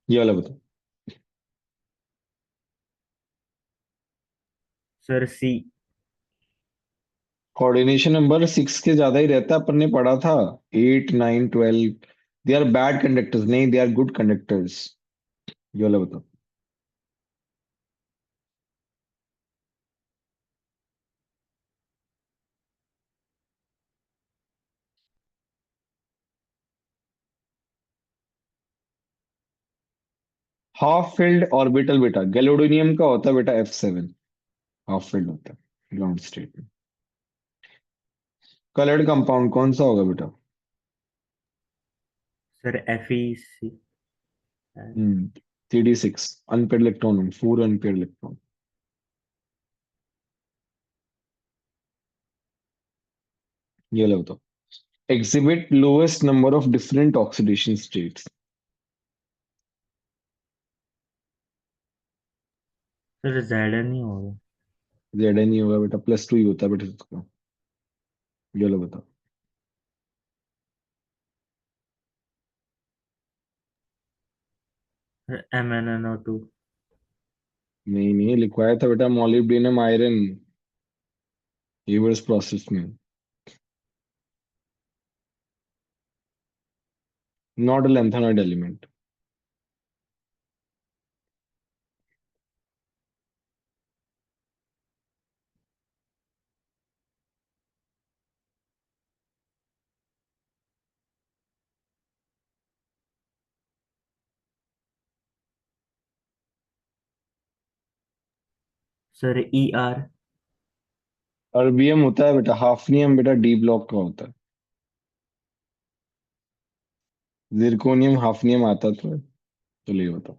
ये वाला बताओ। Sir C। कोऑर्डिनेशन नंबर 6 के ज्यादा ही रहता है, अपन ने पढ़ा था। 8 9 12 दे आर बैड कंडक्टर्स, नहीं दे आर गुड कंडक्टर्स। ये वाला बताओ। हाफ फिल्ड ऑर्बिटल बेटा, गैलोडोनियम का होता है बेटा F7, हाफ फील्ड होता है ग्राउंड स्टेट में। कलर्ड कंपाउंड कौन सा होगा बेटा? Sir FeC। हम्म 3D6, unpaired electron, 4 unpaired electron. ये वाला बताओ। Exhibit lowest number of different oxidation states. Sir Zn ही होगा। Zn नहीं होगा बेटा, +2 ही होता है बेटा इसका। ये वाला बताओ। Sir MnNO2। नहीं नहीं, लिखवाया था बेटा मॉलिब्डेनम आयरन, रिवर्स प्रोसेस में। Not a lanthanoid element. Sir Er। Erbium होता है बेटा, हाफनियम बेटा डी ब्लॉक का होता है। जिरकोनियम हाफनियम आता तो है। चलिए बताओ।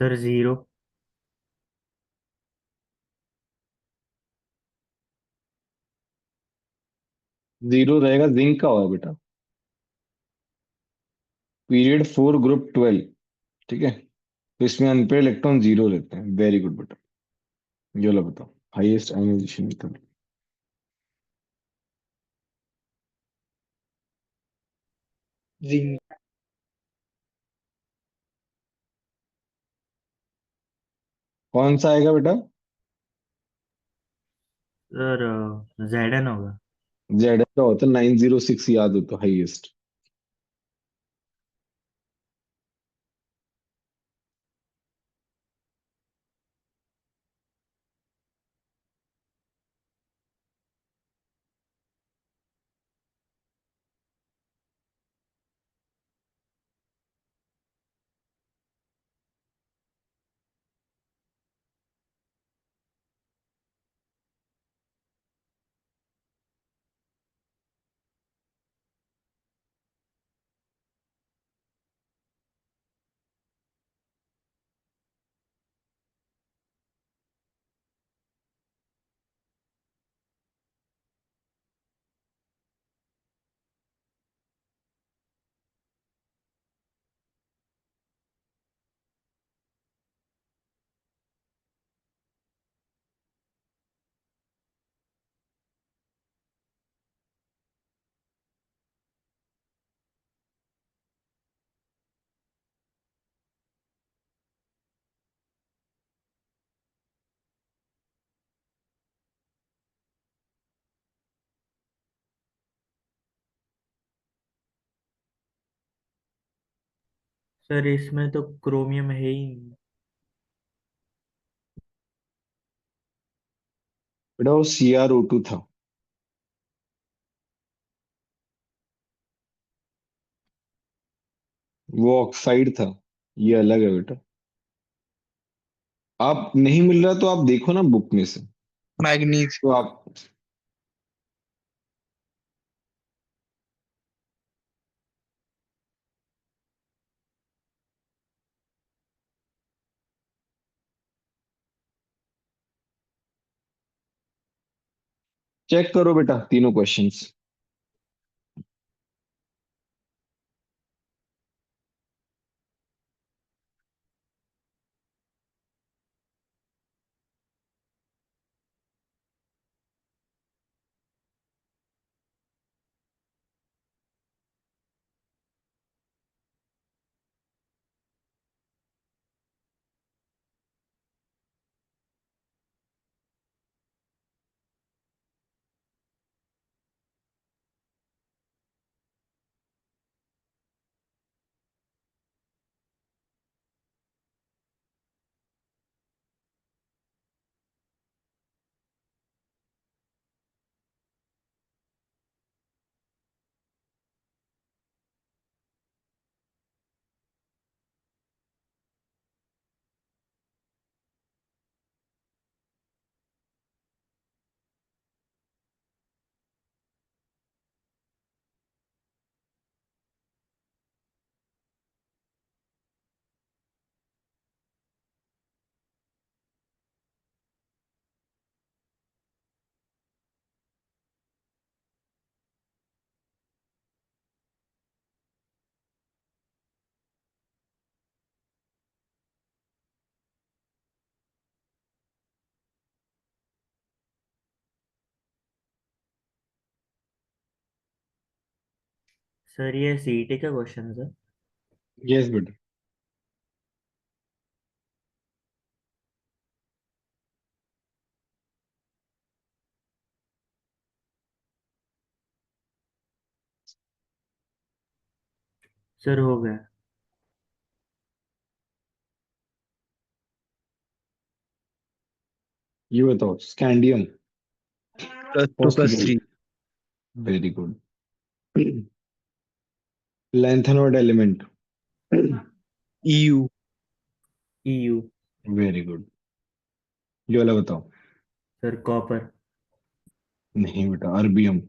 Sir zero. जीरो रहेगा, जिंक का होगा बेटा। Period 4 group 12। ठीक है, तो इसमें अनपेड इलेक्ट्रॉन जीरो रहते हैं। वेरी गुड बेटा। ये लो बताओ, हाईएस्ट आयनाइजेशन मेथड। जिंक। कौन सा आएगा बेटा? सर जेड एन होगा। जेड का होता है 906, याद हो तो, हाईएस्ट। सर इसमें तो क्रोमियम है ही नहीं। बेटा वो CrO2 था। वो ऑक्साइड था। ये अलग है बेटा। आप नहीं मिल रहा तो आप देखो ना बुक में से। मैग्नीज। तो आप चेक करो बेटा तीनों क्वेश्चंस। सर ये सीईटी का क्वेश्चन है सर। यस बेटा। सर हो गया। ये बताओ, scandium. +2 + 3। Possible. Very good. Lanthanoid element. EU। EU. Very good. ये वाला बताओ। Sir copper. नहीं बेटा, अर्बियम।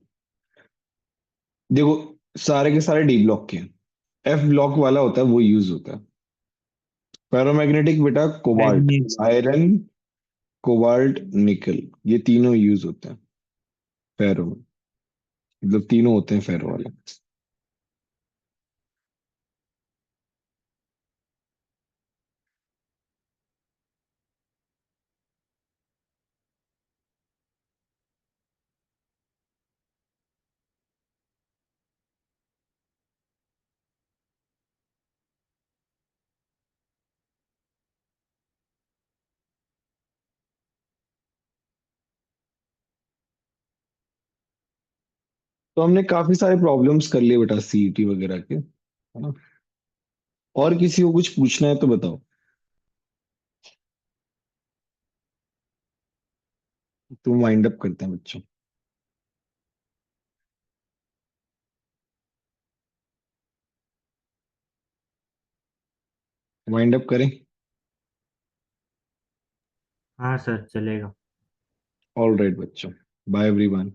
देखो, सारे के सारे डी ब्लॉक के हैं। F ब्लॉक वाला होता है वो यूज होता है। फेरोमैग्नेटिक बेटा कोबाल्ट, मैग्नीज आयरन, कोबाल्ट, निकल, ये तीनों यूज होते हैं फेरो में। मतलब तीनों होते हैं फेरो वाले। तो हमने काफी सारे प्रॉब्लम्स कर लिए बेटा सीईटी वगैरह के, है ना? और किसी को कुछ पूछना है तो बताओ। तो वाइंड अप करते हैं बच्चों। वाइंड अप करें। हाँ सर, चलेगा। ऑल राइट बच्चों, bye everyone.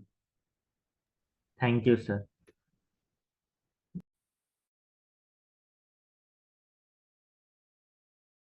Thank you sir.